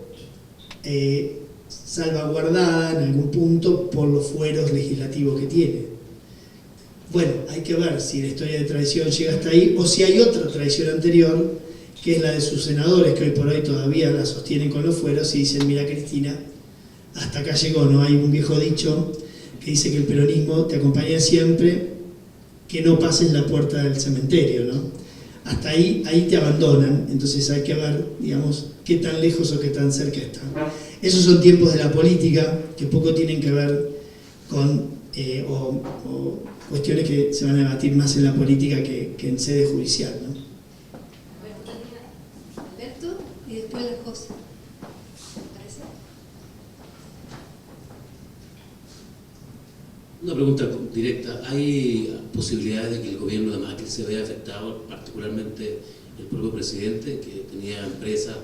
salvaguardada en algún punto por los fueros legislativos que tiene. Bueno, hay que ver si la historia de traición llega hasta ahí o si hay otra traición anterior, que es la de sus senadores, que hoy por hoy todavía la sostienen con los fueros y dicen, mira Cristina, hasta acá llegó, ¿no? Hay un viejo dicho que dice que el peronismo te acompaña siempre, que no pases la puerta del cementerio, ¿no? Hasta ahí te abandonan, entonces hay que ver, digamos, qué tan lejos o qué tan cerca están. Esos son tiempos de la política que poco tienen que ver con o cuestiones que se van a debatir más en la política que en sede judicial, ¿no? Alberto y después la José. ¿Parece? Una pregunta directa. ¿Hay posibilidades de que el gobierno de Macri se vea afectado, particularmente el propio presidente, que tenía empresa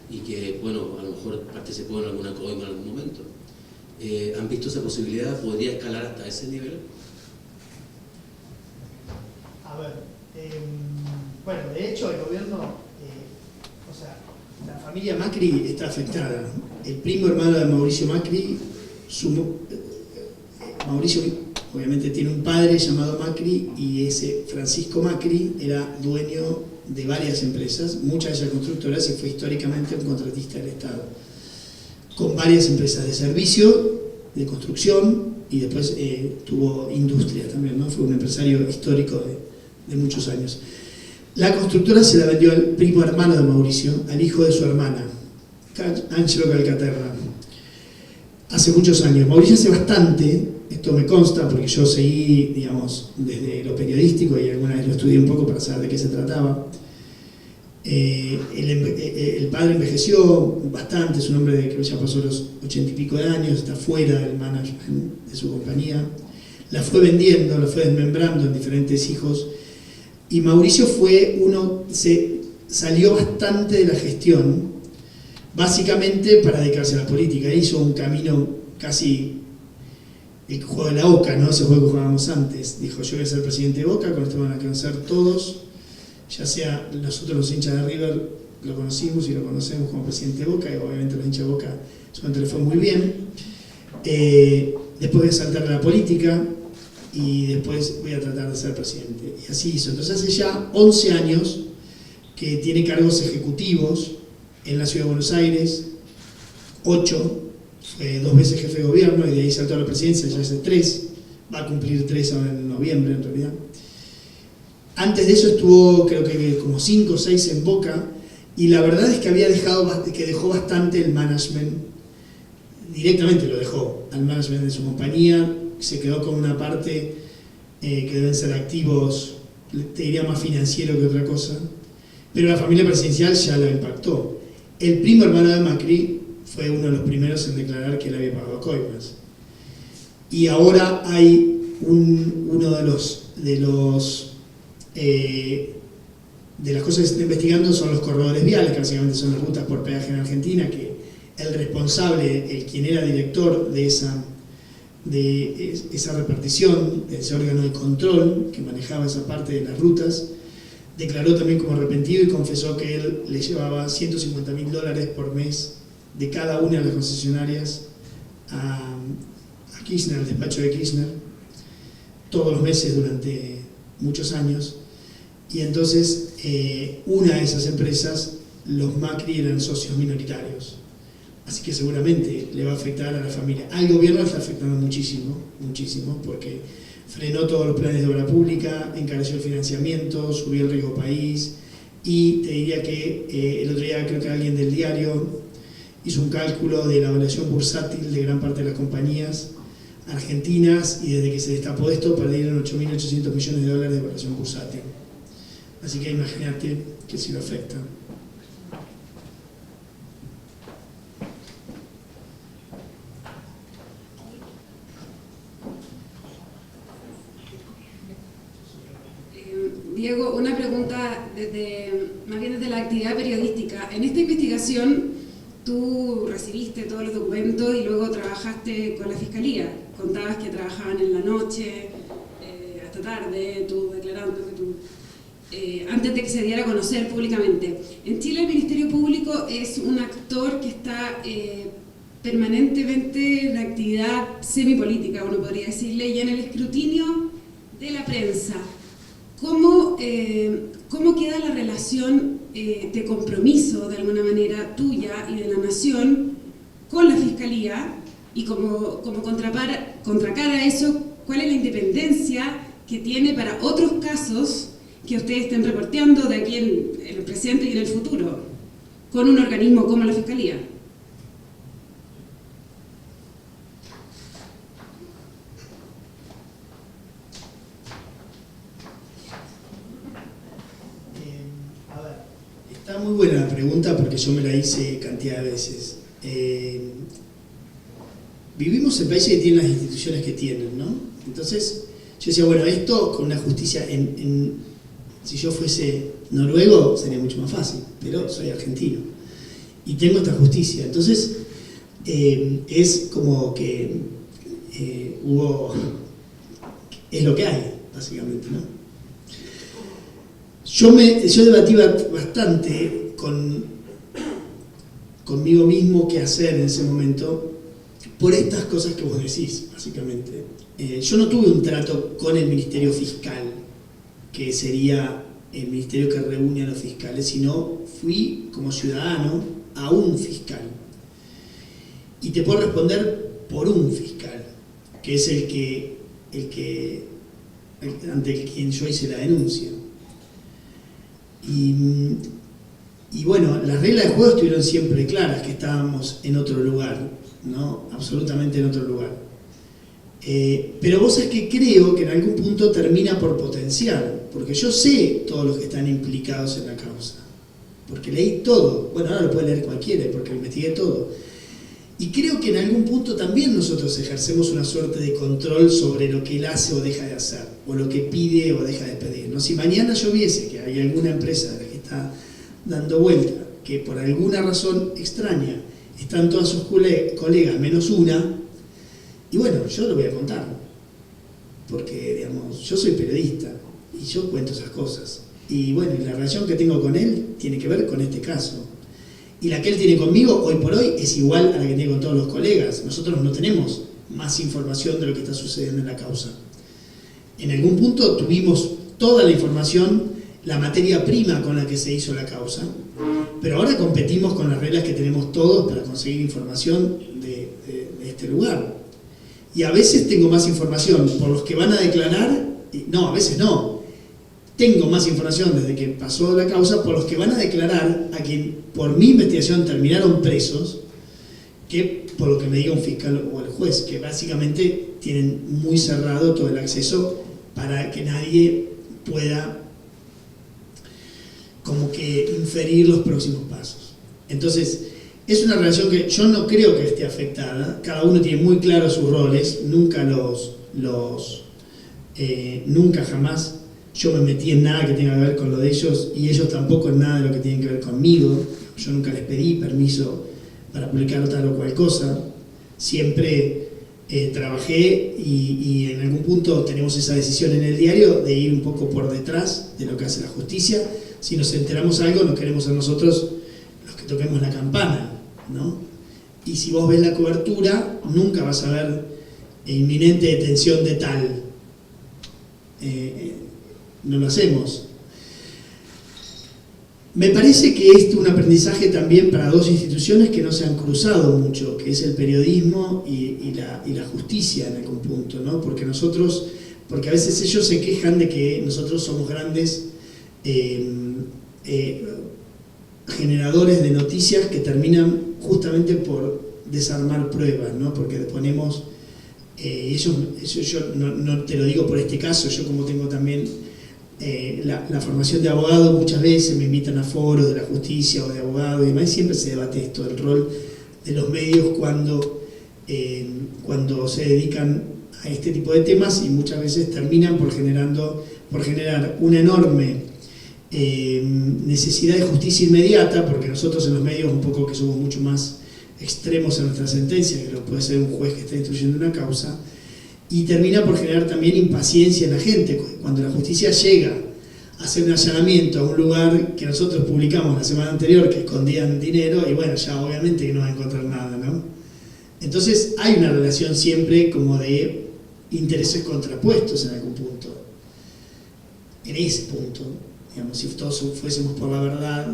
y que, bueno, a lo mejor participó en alguna coima en algún momento? ¿Han visto esa posibilidad? ¿Podría escalar hasta ese nivel? A ver, bueno, de hecho el gobierno, la familia Macri está afectada. El primo hermano de Mauricio Macri, Mauricio obviamente tiene un padre llamado Macri y ese Francisco Macri era dueño de varias empresas, muchas de ellas constructoras, y fue históricamente un contratista del Estado, con varias empresas de servicio, de construcción, y después tuvo industria también, ¿no? Fue un empresario histórico de muchos años. La constructora se la vendió al primo hermano de Mauricio, al hijo de su hermana, Angelo Calcaterra, hace muchos años. Mauricio hace bastante, esto me consta porque yo seguí, digamos, desde lo periodístico y alguna vez lo estudié un poco para saber de qué se trataba. El padre envejeció bastante, es un hombre que ya pasó los 80 y pico de años, está fuera del management de su compañía. La fue vendiendo, la fue desmembrando en diferentes hijos. Y Mauricio se salió bastante de la gestión, básicamente para dedicarse a la política. Hizo un camino casi el juego de la Boca, ¿no? Ese juego que jugábamos antes. Dijo, yo voy a ser presidente de Boca, con esto van a conocer todos, ya sea nosotros los hinchas de River lo conocimos y lo conocemos como presidente de Boca, y obviamente los hinchas de Boca solamente le fue muy bien. Después voy a saltar a la política y después voy a tratar de ser presidente. Y así hizo. Entonces hace ya 11 años que tiene cargos ejecutivos en la Ciudad de Buenos Aires, 8, fue 2 veces jefe de gobierno y de ahí saltó a la presidencia, ya hace 3, va a cumplir 3 ahora en noviembre en realidad. Antes de eso estuvo creo que como 5 o 6 en Boca, y la verdad es que dejó bastante el management, directamente lo dejó al management de su compañía, se quedó con una parte que deben ser activos, te diría más financiero que otra cosa, pero la familia presidencial ya la impactó. El primo hermano de Macri fue uno de los primeros en declarar que él había pagado coimas. Y ahora hay uno de las cosas que se está investigando son los corredores viales, que básicamente son las rutas por peaje en Argentina, que el responsable, quien era director de esa repartición, de ese órgano de control que manejaba esa parte de las rutas, declaró también como arrepentido y confesó que él le llevaba $150.000 por mes de cada una de las concesionarias a Kirchner, al despacho de Kirchner, todos los meses durante muchos años. Y entonces una de esas empresas, los Macri eran socios minoritarios. Así que seguramente le va a afectar a la familia. Al gobierno le está afectando muchísimo, muchísimo, porque frenó todos los planes de obra pública, encareció el financiamiento, subió el riesgo país, y te diría que el otro día creo que alguien del diario hizo un cálculo de la evaluación bursátil de gran parte de las compañías argentinas, y desde que se destapó esto perdieron 8.800 millones de dólares de evaluación bursátil. Así que imagínate que sí lo afecta. Diego, una pregunta más bien desde la actividad periodística. En esta investigación tú recibiste todos los documentos y luego trabajaste con la Fiscalía. Contabas que trabajaban en la noche, hasta tarde, tú declarando que tú... antes de que se diera a conocer públicamente. En Chile el Ministerio Público es un actor que está permanentemente en actividad semipolítica, uno podría decirle, y en el escrutinio de la prensa. ¿Cómo queda la relación de compromiso, de alguna manera, tuya y de la Nación con la Fiscalía? Y como contracara a eso, ¿cuál es la independencia que tiene para otros casos que ustedes estén reporteando de aquí en el presente y en el futuro, con un organismo como la Fiscalía? Está muy buena la pregunta porque yo me la hice cantidad de veces. Vivimos en países que tienen las instituciones que tienen, ¿no? Entonces, yo decía, bueno, esto con una justicia si yo fuese noruego sería mucho más fácil, pero soy argentino y tengo esta justicia. Entonces, es como que es lo que hay, básicamente, ¿no? Yo debatí bastante conmigo mismo qué hacer en ese momento por estas cosas que vos decís, básicamente. Yo no tuve un trato con el Ministerio Fiscal, que sería el ministerio que reúne a los fiscales, sino fui como ciudadano a un fiscal. Y te puedo responder por un fiscal, que es ante quien yo hice la denuncia. Y bueno, las reglas de juego estuvieron siempre claras, que estábamos en otro lugar, ¿no? Absolutamente en otro lugar. Pero vos sabés que creo que en algún punto termina por potenciar, porque yo sé todos los que están implicados en la causa, porque leí todo. Bueno, ahora lo puede leer cualquiera, porque investigué todo. Y creo que en algún punto también nosotros ejercemos una suerte de control sobre lo que él hace o deja de hacer, o lo que pide o deja de pedir, ¿no? Si mañana yo viese que hay alguna empresa que está dando vuelta, que por alguna razón extraña están todas sus colegas menos una, y bueno, yo lo voy a contar, porque, digamos, yo soy periodista y yo cuento esas cosas. Y bueno, la relación que tengo con él tiene que ver con este caso. Y la que él tiene conmigo hoy por hoy es igual a la que tiene con todos los colegas. Nosotros no tenemos más información de lo que está sucediendo en la causa. En algún punto tuvimos toda la información, la materia prima con la que se hizo la causa, pero ahora competimos con las reglas que tenemos todos para conseguir información de este lugar. Y a veces tengo más información por los que van a declarar, no, a veces no. Tengo más información desde que pasó la causa por los que van a declarar a quien por mi investigación terminaron presos, que por lo que me diga un fiscal o el juez, que básicamente tienen muy cerrado todo el acceso para que nadie pueda como que inferir los próximos pasos. Entonces, es una relación que yo no creo que esté afectada, cada uno tiene muy claros sus roles, nunca nunca jamás yo me metí en nada que tenga que ver con lo de ellos y ellos tampoco en nada de lo que tienen que ver conmigo. Yo nunca les pedí permiso para publicar tal o cual cosa. Siempre trabajé y en algún punto tenemos esa decisión en el diario de ir un poco por detrás de lo que hace la justicia. Si nos enteramos algo, nos queremos ser nosotros los que toquemos la campana, ¿no? Y si vos ves la cobertura, nunca vas a ver inminente detención de tal. No lo hacemos. Me parece que es un aprendizaje también para dos instituciones que no se han cruzado mucho, que es el periodismo y la justicia en algún punto, ¿no? Porque a veces ellos se quejan de que nosotros somos grandes generadores de noticias que terminan justamente por desarmar pruebas, ¿no? Porque ponemos, yo no te lo digo por este caso, yo como tengo también la formación de abogado, muchas veces me invitan a foros de la justicia o de abogado y demás, y siempre se debate esto, el rol de los medios cuando se dedican a este tipo de temas, y muchas veces terminan por generar una enorme necesidad de justicia inmediata, porque nosotros en los medios un poco que somos mucho más extremos en nuestra sentencia, que lo puede ser un juez que está instruyendo una causa, y termina por generar también impaciencia en la gente. Cuando la justicia llega a hacer un allanamiento a un lugar que nosotros publicamos la semana anterior que escondían dinero, y bueno, ya obviamente que no va a encontrar nada, ¿no? Entonces hay una relación siempre como de intereses contrapuestos en algún punto. En ese punto, digamos, si todos fuésemos por la verdad,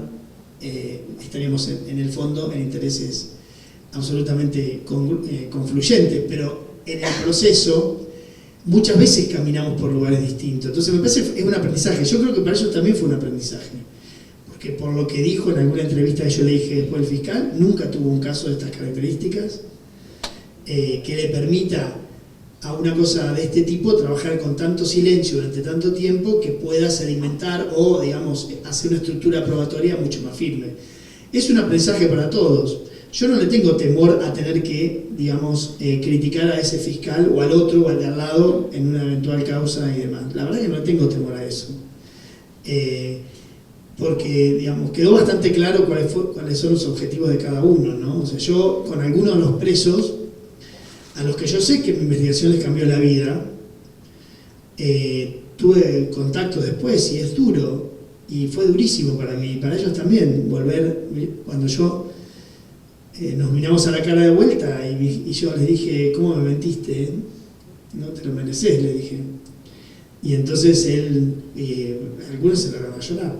estaríamos en el fondo en intereses absolutamente confluyentes, pero en el proceso muchas veces caminamos por lugares distintos. Entonces me parece que es un aprendizaje. Yo creo que para eso también fue un aprendizaje, porque por lo que dijo en alguna entrevista que yo le dije después al fiscal, nunca tuvo un caso de estas características que le permita a una cosa de este tipo trabajar con tanto silencio durante tanto tiempo que pueda sedimentar o, digamos, hacer una estructura probatoria mucho más firme. Es un aprendizaje para todos. Yo no le tengo temor a tener que, digamos, criticar a ese fiscal o al otro o al de al lado en una eventual causa y demás. La verdad que no le tengo temor a eso. Porque, digamos, quedó bastante claro cuáles son los objetivos de cada uno, ¿no? O sea, yo con algunos de los presos, a los que yo sé que mi investigación les cambió la vida, tuve contacto después y es duro. Y fue durísimo para mí, para ellos también, volver, cuando nos miramos a la cara de vuelta y yo les dije, ¿cómo me mentiste? No te lo mereces, le dije. Y entonces algunos se largaron a llorar.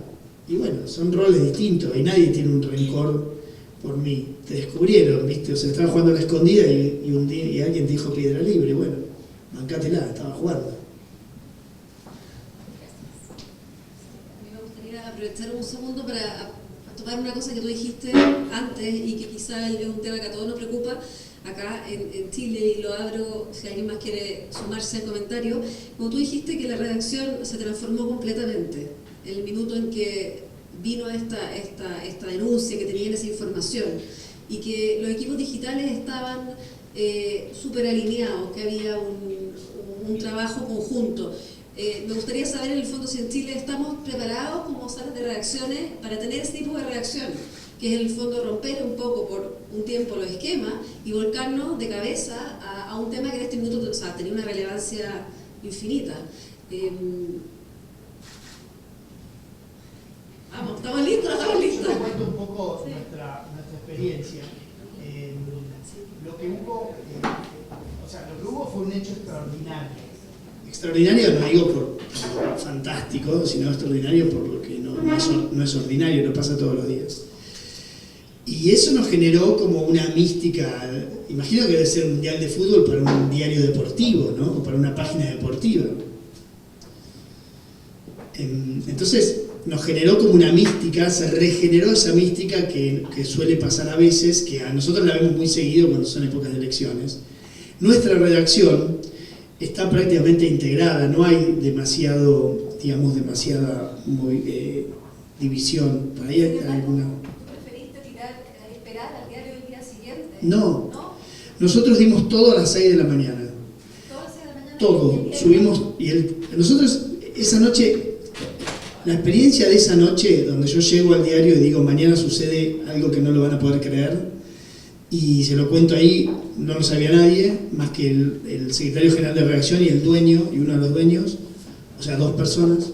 Y bueno, son roles distintos y nadie tiene un rencor por mí. Te descubrieron, ¿viste? O sea, estaba jugando a la escondida y un día alguien te dijo piedra libre. Bueno, bancátela, estaba jugando. Aprovechar un segundo para tomar una cosa que tú dijiste antes y que quizá es un tema que a todos nos preocupa acá en Chile, y lo abro si alguien más quiere sumarse al comentario. Como tú dijiste que la redacción se transformó completamente en el minuto en que vino esta denuncia, que tenían esa información, y que los equipos digitales estaban súper alineados, que había un trabajo conjunto. Me gustaría saber en el fondo si en Chile estamos preparados como salas de redacciones para tener ese tipo de reacción, que es en el fondo romper un poco por un tiempo los esquemas y volcarnos de cabeza a un tema que en este minuto, o sea, tenía una relevancia infinita. Vamos, ¿estamos listos? Yo te cuento un poco nuestra experiencia. Lo que hubo fue un hecho extraordinario. Extraordinario no digo por fantástico, sino extraordinario por lo que no es ordinario, no pasa todos los días. Y eso nos generó como una mística. Imagino que debe ser un mundial de fútbol para un diario deportivo, ¿no? O para una página deportiva. Entonces nos generó como una mística, se regeneró esa mística que suele pasar a veces, que a nosotros la vemos muy seguido cuando son épocas de elecciones. Nuestra redacción está prácticamente integrada, no hay demasiada división. Por ahí hay alguna. ¿Tú preferiste esperar al diario el día siguiente? No. Nosotros dimos todo a las 6 de la mañana. ¿Todo a las 6 de la mañana? Todo. Subimos nosotros esa noche, la experiencia de esa noche donde yo llego al diario y digo mañana sucede algo que no lo van a poder creer, y se lo cuento ahí, no lo sabía nadie más que el secretario general de redacción y el dueño y uno de los dueños, o sea, 2 personas.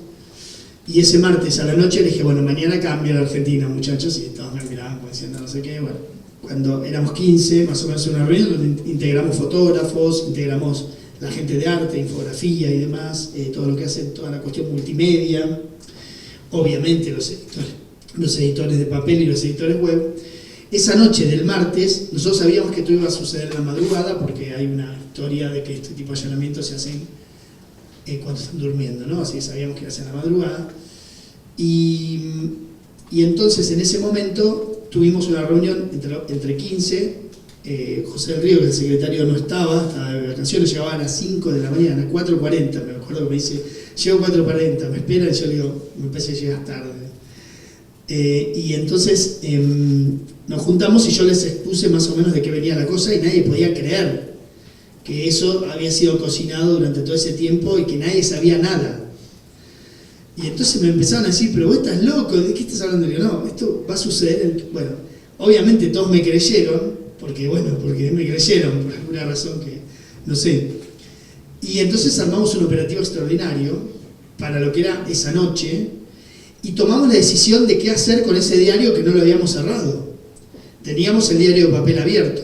Y ese martes a la noche le dije, bueno, mañana cambia la Argentina, muchachos, y todos me miraban como diciendo no sé qué. Bueno, cuando éramos 15, más o menos en una reunión donde integramos fotógrafos, integramos la gente de arte, infografía y demás, todo lo que hace, toda la cuestión multimedia, obviamente los editores, los editores de papel y los editores web. Esa noche del martes, nosotros sabíamos que todo iba a suceder en la madrugada, porque hay una historia de que este tipo de allanamientos se hacen cuando están durmiendo, ¿no? Así que sabíamos que iba a ser en la madrugada. Y entonces en ese momento tuvimos una reunión entre 15, José del Río, que el secretario no estaba de vacaciones, llegaba a las 5 de la mañana, 4:40, me acuerdo que me dice, llego 4:40, me esperan, y yo le digo, me parece que llegas tarde. Y entonces nos juntamos y yo les expuse más o menos de qué venía la cosa, y nadie podía creer que eso había sido cocinado durante todo ese tiempo y que nadie sabía nada. Y entonces me empezaron a decir, pero vos estás loco, ¿de qué estás hablando? Y yo, no, esto va a suceder. Bueno, obviamente todos me creyeron, porque me creyeron por alguna razón que no sé. Y entonces armamos un operativo extraordinario para lo que era esa noche, y tomamos la decisión de qué hacer con ese diario que no lo habíamos cerrado. Teníamos el diario de papel abierto.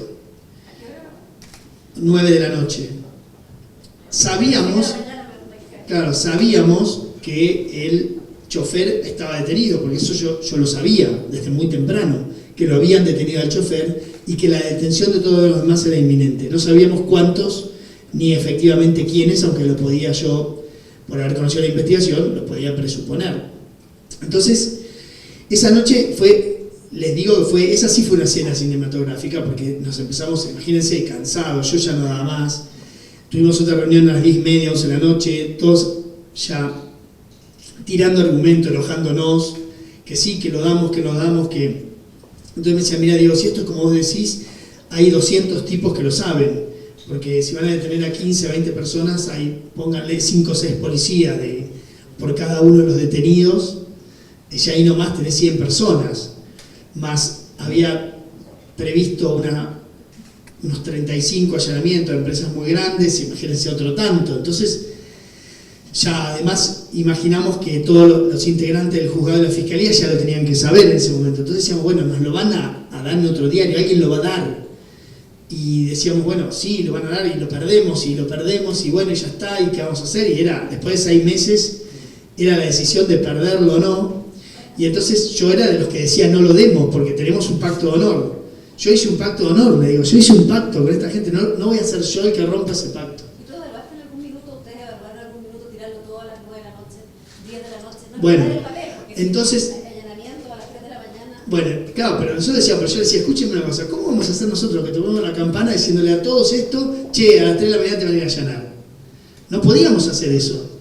9 de la noche. Sabíamos que el chofer estaba detenido, porque eso yo lo sabía desde muy temprano, que lo habían detenido al chofer y que la detención de todos los demás era inminente. No sabíamos cuántos, ni efectivamente quiénes, aunque lo podía yo, por haber conocido la investigación, lo podía presuponer. Entonces, esa noche esa sí fue una escena cinematográfica, porque nos empezamos, imagínense, cansados, yo ya no daba más. Tuvimos otra reunión a las 10:30, 11 de la noche, todos ya tirando argumentos, enojándonos, que sí, que lo damos, que... Entonces me decía, mira, Diego, si esto es como vos decís, hay 200 tipos que lo saben, porque si van a detener a 15, 20 personas, pónganle 5 o 6 policías por cada uno de los detenidos, ya ahí nomás tenés 100 personas, más había previsto unos 35 allanamientos de empresas muy grandes, imagínense otro tanto. Entonces, ya además imaginamos que todos los integrantes del juzgado de la Fiscalía ya lo tenían que saber en ese momento. Entonces decíamos, bueno, nos lo van a dar en otro diario, alguien lo va a dar. Y decíamos, bueno, sí, lo van a dar, y lo perdemos, y bueno, ya está, y qué vamos a hacer. Y después de 6 meses, era la decisión de perderlo o no. Y entonces yo era de los que decía, no lo demos, porque tenemos un pacto de honor. Yo hice un pacto de honor, le digo, yo hice un pacto con esta gente, no voy a ser yo el que rompa ese pacto. ¿Y tú evaluaste en algún minuto, ustedes evaluaron en algún minuto tirarlo todo a las 9 de la noche, 10 de la noche? No, bueno, el papel, entonces... allanamiento a las 3 de la mañana. Bueno, claro, pero yo decía, escúchenme una cosa, ¿cómo vamos a hacer nosotros que tomemos la campana diciéndole a todos esto, che, a las 3 de la mañana te van a ir a allanar? No podíamos hacer eso.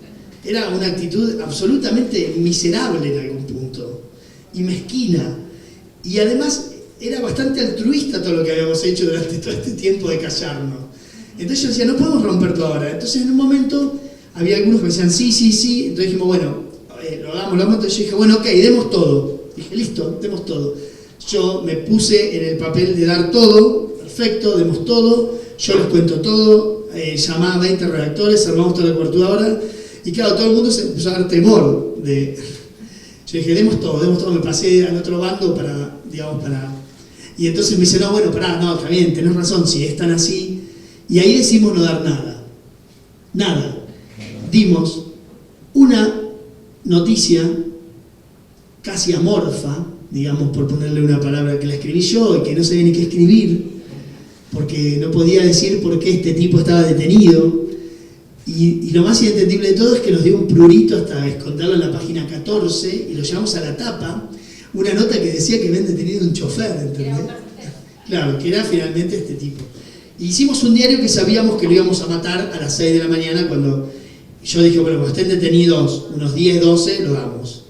Era una actitud absolutamente miserable en algún punto, y mezquina, y además era bastante altruista todo lo que habíamos hecho durante todo este tiempo de callarnos. Entonces yo decía, no podemos romper todo ahora. Entonces en un momento había algunos que decían, sí, entonces dijimos, bueno, lo hagamos, entonces yo dije, bueno, ok, demos todo. Dije, listo, demos todo. Yo me puse en el papel de dar todo, perfecto, demos todo, yo les cuento todo, llamaba a 20 redactores, armamos toda la cobertura ahora, y claro, todo el mundo se empezó a dar temor de... Yo dije, demos todo, me pasé al otro bando para... Y entonces me dice, no, bueno, pará, no, está bien, tenés razón, si es tan así. Y ahí decidimos no dar nada. Dimos una noticia casi amorfa, digamos, por ponerle una palabra que la escribí yo y que no sabía ni qué escribir, porque no podía decir por qué este tipo estaba detenido. Y lo más inentendible de todo es que nos dio un prurito hasta esconderlo en la página 14 y lo llevamos a la tapa, una nota que decía que habían detenido un chofer, ¿entendés? Claro, que era finalmente este tipo. Y hicimos un diario que sabíamos que lo íbamos a matar a las 6 de la mañana, cuando yo dije, bueno, cuando estén detenidos unos 10, 12, lo damos.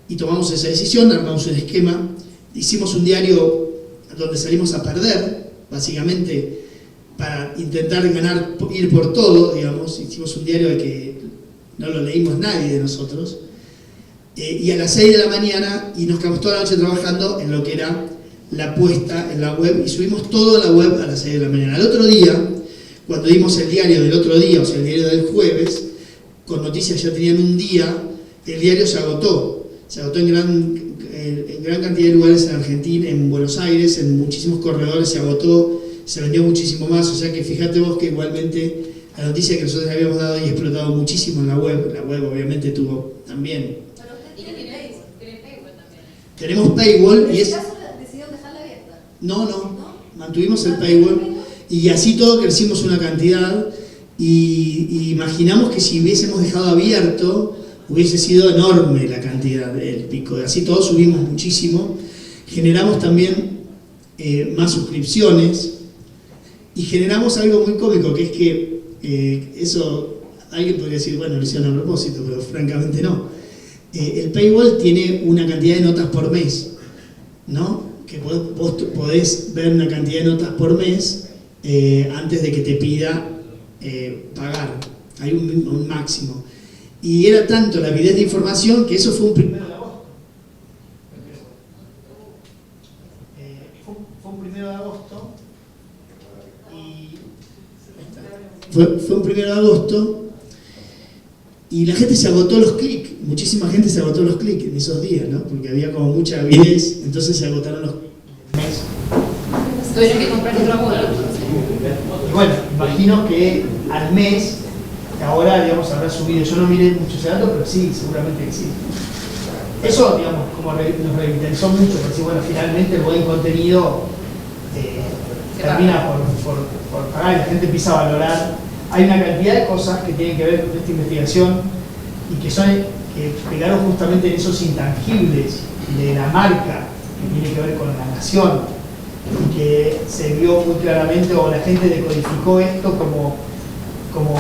Y tomamos esa decisión, armamos un esquema, hicimos un diario donde salimos a perder, básicamente, para intentar ir por todo, digamos. Hicimos un diario de que no lo leímos nadie de nosotros, y a las 6 de la mañana, y nos quedamos toda la noche trabajando en lo que era la puesta en la web, y subimos todo a la web a las 6 de la mañana. Al otro día, cuando dimos el diario del otro día, o sea, el diario del jueves, con noticias ya tenían un día, el diario se agotó en gran cantidad de lugares en Argentina, en Buenos Aires, en muchísimos corredores se agotó, se vendió muchísimo más, o sea que fíjate vos que igualmente la noticia que nosotros habíamos dado y explotado muchísimo en la web obviamente tuvo también. Tenemos paywall En y ese es... caso decidieron dejarla abierta. No, mantuvimos el paywall y así todo crecimos una cantidad y imaginamos que si hubiésemos dejado abierto hubiese sido enorme la cantidad, el pico. Así todo subimos muchísimo, generamos también más suscripciones y generamos algo muy cómico, que es que eso, alguien podría decir, bueno, lo hicieron a propósito, pero francamente no. El paywall tiene una cantidad de notas por mes, ¿no? Que vos podés ver una cantidad de notas por mes antes de que te pida pagar. Hay un máximo. Y era tanto la avidez de información que eso fue un 1 de agosto. Fue un 1 de agosto. Y fue un 1 de agosto. Y la gente se agotó los clics. Muchísima gente se agotó los clics en esos días, ¿no? Porque había como mucha avidez, entonces se agotaron los clics. Tuvieron que comprar otro abono. Y bueno, imagino que al mes, ahora, digamos, habrá subido. Yo no miré mucho ese dato, pero sí, seguramente que sí. Eso, digamos, como nos revitalizó mucho, porque bueno, finalmente el buen contenido termina por pagar y la gente empieza a valorar. Hay una cantidad de cosas que tienen que ver con esta investigación y que pegaron justamente en esos intangibles de la marca, que tiene que ver con la nación, y que se vio muy claramente, o la gente decodificó esto como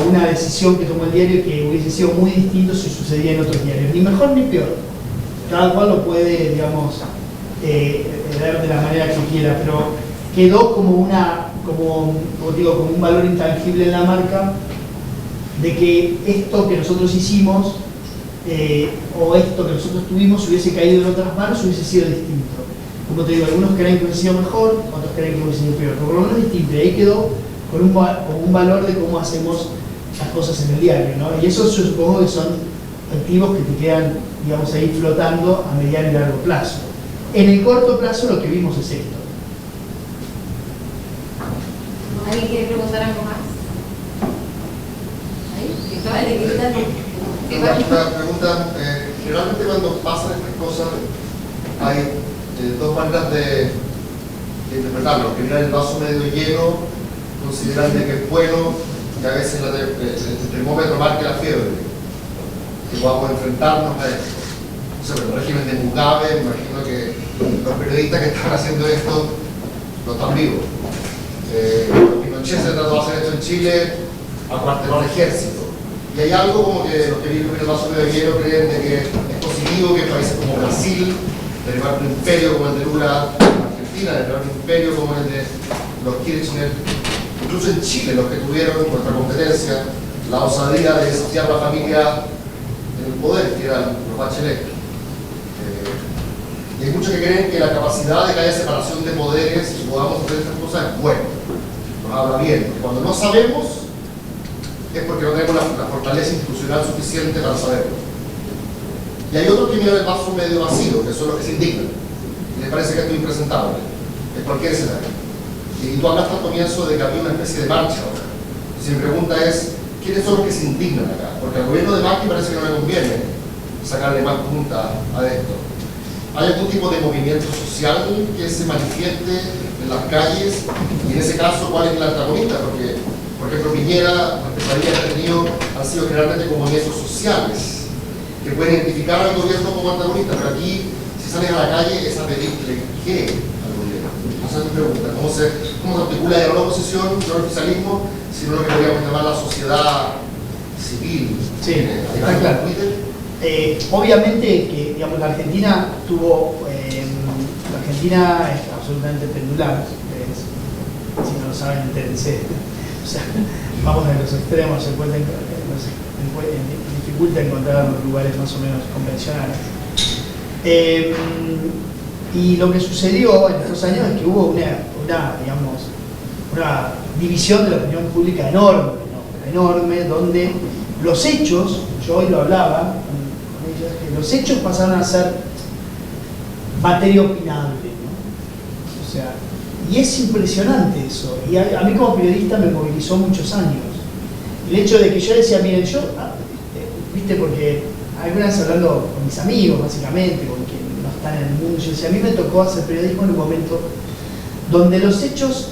una decisión que tomó el diario que hubiese sido muy distinto si sucedía en otros diarios, ni mejor ni peor. Cada cual lo puede, digamos, ver de la manera que quiera, pero quedó como un valor intangible en la marca de que esto que nosotros hicimos o esto que nosotros tuvimos hubiese caído en otras manos, hubiese sido distinto. Como te digo, algunos creen que hubiese sido mejor, otros creen que hubiese sido peor, pero por lo menos distinto. Y ahí quedó con un valor de cómo hacemos las cosas en el diario, ¿no? Y eso yo supongo que son activos que te quedan, digamos, ahí flotando a mediano y largo plazo. En el corto plazo lo que vimos es esto. ¿Alguien quiere preguntar algo más? Una pregunta, generalmente cuando pasan estas cosas hay dos maneras de interpretarlo. Primero, el vaso medio lleno, considerando que es bueno, y a veces el termómetro marca la fiebre, que podamos enfrentarnos a esto. O sea, el régimen de Mugabe, me imagino que los periodistas que están haciendo esto no están vivos. Pinochet se trató de hacer esto en Chile, acuarteló al ejército. Y hay algo como que los que viven en el vaso medio lleno creen de que es positivo que países como Brasil, derivar un imperio como el de Lula, Argentina, derivar un imperio como el de los Kirchner, incluso en Chile, los que tuvieron nuestra competencia la osadía de desafiar a la familia en el poder, que eran los Bachelet. Y hay muchos que creen que la capacidad de que haya separación de poderes y podamos hacer estas cosas es bueno, nos habla bien, porque cuando no sabemos es porque no tenemos la fortaleza institucional suficiente para saberlo. Y hay otros que miran el vaso medio vacío, que son los que se indignan, y les parece que esto es impresentable, en cualquier escenario. Y tú hablaste al comienzo de que había una especie de marcha ahora. Y mi pregunta es, ¿quiénes son los que se indignan acá? Porque al gobierno de Macri parece que no le conviene sacarle más punta a esto. ¿Hay algún tipo de movimiento social que se manifieste en las calles? Y en ese caso, ¿cuál es el antagonista? Porque, por ejemplo, Piñera, las pesadillas que ha tenido han sido generalmente con movimientos sociales que pueden identificar al gobierno como antagonista, pero aquí, si sales a la calle, es a pedirle qué al gobierno. Esa es mi pregunta. ¿Cómo se articula ya no la oposición, no el oficialismo, sino lo que podríamos llamar la sociedad civil? Sí, está claro. Obviamente que, digamos, la Argentina es absolutamente pendular. Si no lo saben, entérense. O sea, vamos a los extremos, se dificulta encontrar lugares más o menos convencionales. Y lo que sucedió en estos años es que hubo una división de la opinión pública enorme, donde los hechos, yo hoy lo hablaba con ellos, que los hechos pasaron a ser materia opinable, ¿no? O sea, y es impresionante eso, y a mí como periodista me movilizó muchos años. El hecho de que yo decía, miren, viste, porque algunas veces hablando con mis amigos, básicamente, con quien están en el mundo. Yo decía, a mí me tocó hacer periodismo en un momento donde los hechos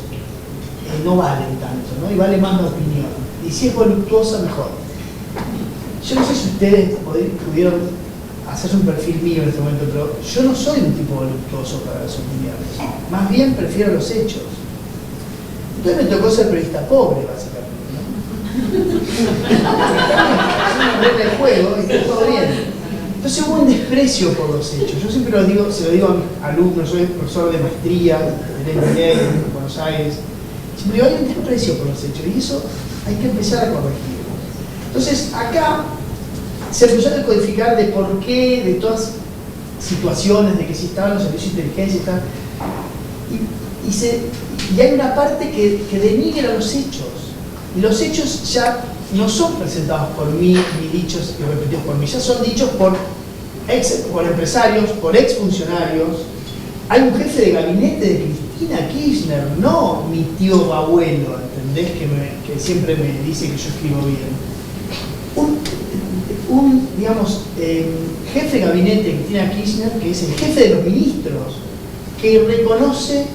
no valen tanto, ¿no? Y vale más la opinión. Y si es voluptuosa, mejor. Yo no sé si ustedes pudieron hacerse un perfil mío en este momento, pero yo no soy un tipo voluptuoso para las opiniones. Más bien prefiero los hechos. Entonces me tocó ser periodista pobre, básicamente, ¿no? Es una regla de juego y está todo bien. Entonces hubo un desprecio por los hechos. Yo siempre se lo digo a mis alumnos, soy profesor de maestría en el MBA en Buenos Aires. Siempre digo, hay un desprecio por los hechos y eso hay que empezar a corregirlo. Entonces acá se empezó a decodificar de por qué, de todas situaciones, de que si estaban los servicios de inteligencia y hay una parte que denigra los hechos. Y los hechos ya no son presentados por mí, ni dichos y repetidos por mí, ya son dichos por empresarios, por exfuncionarios. Hay un jefe de gabinete de Cristina Kirchner, no mi tío abuelo, ¿entendés? Que siempre me dice que yo escribo bien. Digamos, jefe de gabinete de Cristina Kirchner, que es el jefe de los ministros, que reconoce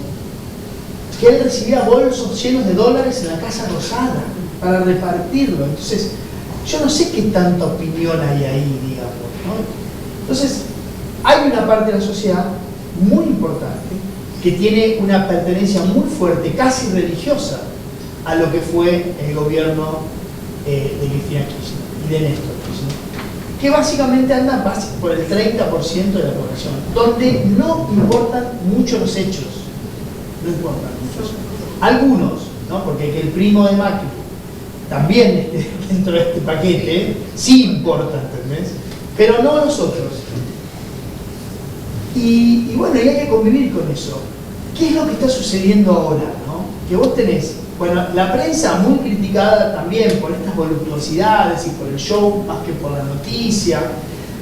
que él recibía bolsos llenos de dólares en la Casa Rosada para repartirlo. Entonces, yo no sé qué tanta opinión hay ahí, digamos, ¿no? Entonces, hay una parte de la sociedad muy importante que tiene una pertenencia muy fuerte, casi religiosa, a lo que fue el gobierno de Cristina Kirchner y de Néstor Kirchner, que básicamente anda por el 30% de la población, donde no importan mucho los hechos, no importan mucho. Algunos, ¿no? Porque el primo de Macri también dentro de este paquete sí importa, ¿entendés? Pero no los otros. Y bueno, y hay que convivir con eso. ¿Qué es lo que está sucediendo ahora, no? Que vos tenés, bueno, la prensa muy criticada también por estas voluptuosidades y por el show más que por la noticia,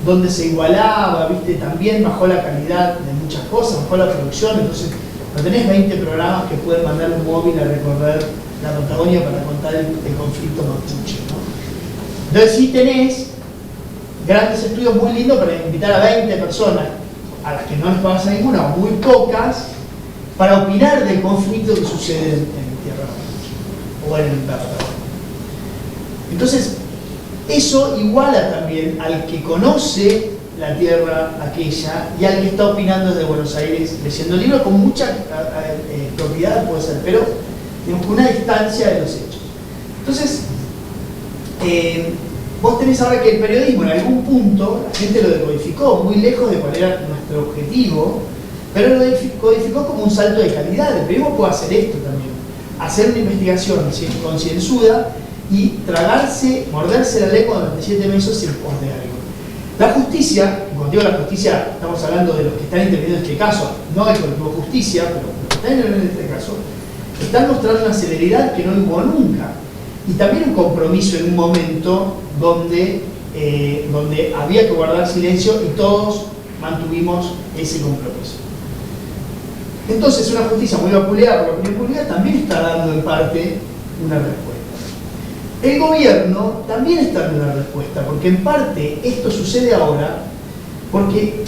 donde se igualaba, ¿viste? También bajó la calidad de muchas cosas, bajó la producción, entonces no tenés 20 programas que pueden mandar un móvil a recorrer la Patagonia para contar el conflicto mapuche, ¿no? Entonces sí tenés grandes estudios muy lindos para invitar a 20 personas, a las que no les pasa ninguna, o muy pocas, para opinar del conflicto que sucede en Tierra Mapuche, o en la Patagonia. Entonces, eso iguala también al que conoce la tierra aquella y al que está opinando desde Buenos Aires, leyendo el libro con mucha propiedad, puede ser, pero digamos, con una distancia de los hechos. Entonces, vos tenés ahora que el periodismo en algún punto, la gente lo decodificó, muy lejos de cuál era nuestro objetivo, pero lo codificó como un salto de calidad. El periodismo puede hacer esto también, hacer una investigación concienzuda y morderse la lengua durante 7 meses en pos de algo. La justicia, y cuando digo la justicia, estamos hablando de los que están interviniendo en este caso, no el colectivo Justicia, pero los que están interviniendo en este caso, están mostrando una celeridad que no hubo nunca. Y también un compromiso en un momento donde había que guardar silencio y todos mantuvimos ese compromiso. Entonces, una justicia muy vapuleada por la opinión pública también está dando en parte una respuesta. El gobierno también está dando una respuesta, porque en parte esto sucede ahora porque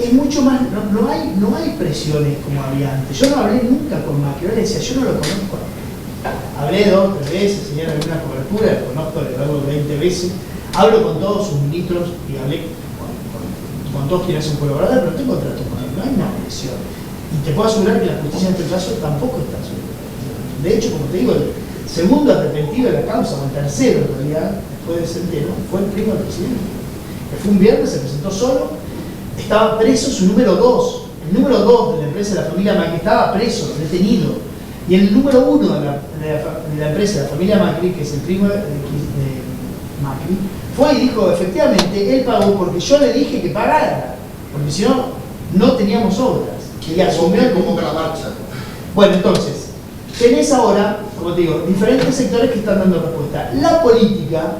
es mucho más, no hay presiones como había antes. Yo no hablé nunca con Macri, yo le decía, yo no lo conozco. Hablé 2 o 3 veces, señala alguna cobertura, lo conozco de luego 20 veces, hablo con todos sus ministros y hablé con todos quienes son colaboradores, pero tengo trato con él, no hay una presión. Y te puedo asegurar que la justicia en este caso tampoco está sobre. De hecho, como te digo, el segundo arrepentido de la causa, o el tercero en realidad, después de Centeno, fue el primo del presidente. Que fue un viernes, se presentó solo, estaba preso su número 2. El número 2 de la empresa de la familia Macri estaba preso, detenido. Y el número 1 de la empresa de la familia Macri, que es el primo de Macri, fue y dijo, efectivamente, él pagó porque yo le dije que pagara, porque si no, no teníamos obras. Y asumió el como que la marcha. Bueno, entonces, tenés ahora, como te digo, diferentes sectores que están dando respuesta. La política,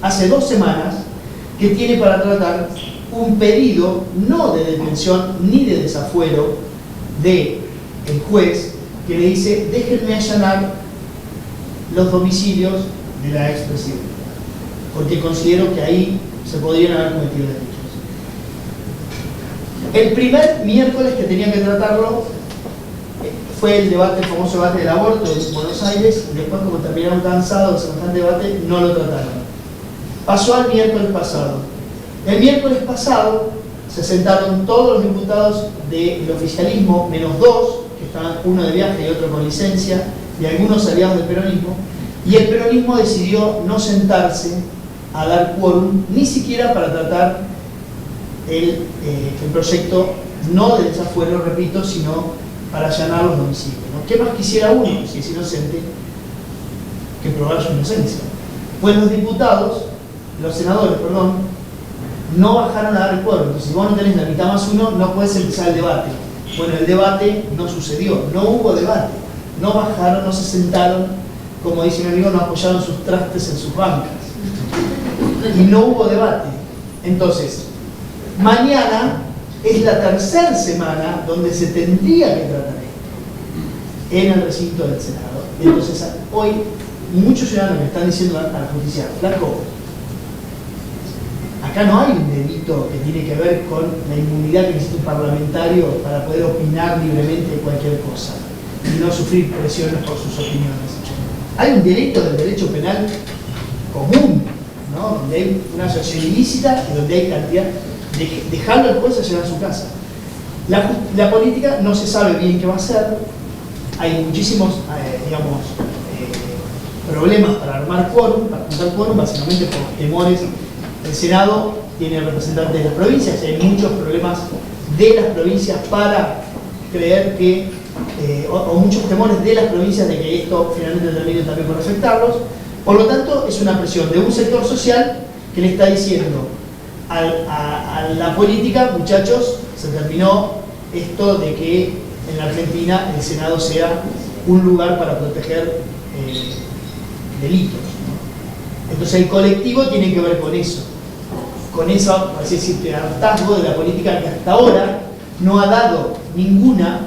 hace 2 semanas, que tiene para tratar un pedido, no de detención ni de desafuero, del juez, que le dice, déjenme allanar los domicilios de la expresidenta, porque considero que ahí se podrían haber cometido delitos. el primer miércoles que tenía que tratarlo fue el famoso debate del aborto en Buenos Aires, y después, como terminaron cansados de semejante debate, no lo trataron. Pasó al miércoles pasado. El miércoles pasado se sentaron todos los diputados del oficialismo, menos dos, que estaban uno de viaje y otro con licencia, y algunos aliados del peronismo, y el peronismo decidió no sentarse a dar quórum, ni siquiera para tratar el proyecto, no de desafuero, repito, sino para allanar los domicilios, ¿no? ¿Qué más quisiera uno, si es inocente, que probar su inocencia? Pues los senadores, no bajaron a dar el quórum. Entonces, si vos no tenés la mitad más uno, no puedes empezar el debate. Bueno, el debate no sucedió, no hubo debate, no bajaron, no se sentaron, como dice mi amigo, no apoyaron sus trastes en sus bancas. Y no hubo debate. Entonces, mañana es la tercera semana donde se tendría que tratar esto, en el recinto del Senado. Entonces, hoy, muchos ciudadanos me están diciendo a la justicia, flaco, acá no hay un delito que tiene que ver con la inmunidad que necesita un parlamentario para poder opinar libremente de cualquier cosa y no sufrir presiones por sus opiniones. Hay un delito del derecho penal común, ¿no? Donde hay una asociación ilícita y donde hay cantidad de dejarlo al juez a llevar a su casa. La política no se sabe bien qué va a hacer. Hay muchísimos, problemas para armar quórum, para juntar quórum, básicamente por temores. El Senado tiene representantes de las provincias, hay muchos problemas de las provincias para creer que, o muchos temores de las provincias de que esto finalmente termine también por afectarlos. Por lo tanto, es una presión de un sector social que le está diciendo a la política, muchachos, se terminó esto de que en la Argentina el Senado sea un lugar para proteger delitos, ¿no? Entonces el colectivo tiene que ver con eso, por así decirte, hartazgo de la política que hasta ahora no ha dado ninguna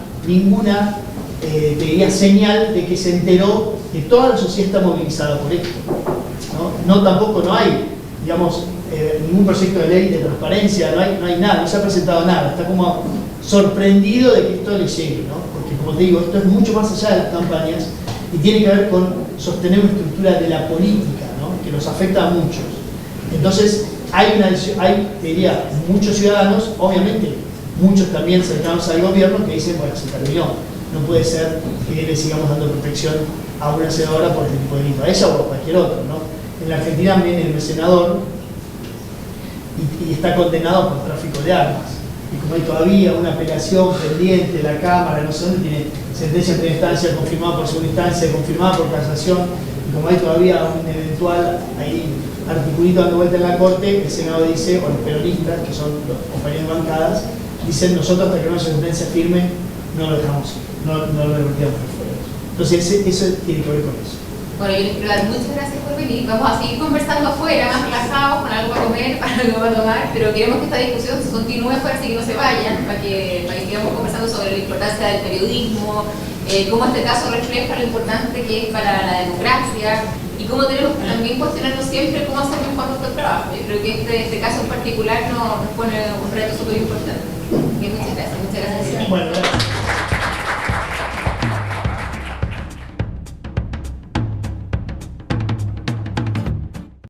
te diría, señal de que se enteró que toda la sociedad está movilizada por esto, ¿no? Tampoco no hay, digamos, ningún proyecto de ley de transparencia, no hay nada, no se ha presentado nada, está como sorprendido de que esto le llegue, ¿no? Porque, como te digo, esto es mucho más allá de las campañas y tiene que ver con sostener una estructura de la política, ¿no? Que nos afecta a muchos. Entonces, hay, te diría, muchos ciudadanos, obviamente, muchos también cercanos al gobierno, que dicen, bueno, se terminó, no puede ser que le sigamos dando protección a una senadora por este tipo de delito, a ella o a cualquier otro, ¿no? En la Argentina viene el senador y está condenado por tráfico de armas. Y como hay todavía una apelación pendiente de la Cámara, no sé dónde, tiene sentencia en primera instancia confirmada por segunda instancia, confirmada por casación, y como hay todavía un eventual ahí articulito dando vuelta en la Corte, el Senado dice, o los peronistas, que son los compañeros de bancadas, dicen, nosotros hasta que no haya sentencia firme, no lo dejamos, no lo revertimos por fuera. Entonces, eso tiene que ver con eso. Bueno, yo les quiero dar muchas gracias por venir. Vamos a seguir conversando afuera, más relajados, con algo para comer, para algo para tomar, pero queremos que esta discusión se continúe afuera, así que no se vayan, para que sigamos conversando sobre la importancia del periodismo, cómo este caso refleja lo importante que es para la democracia y cómo tenemos que también cuestionarnos siempre cómo hacer mejor nuestro trabajo. Yo creo que este caso en particular nos pone un reto súper importante. Muchas gracias. Bueno, gracias.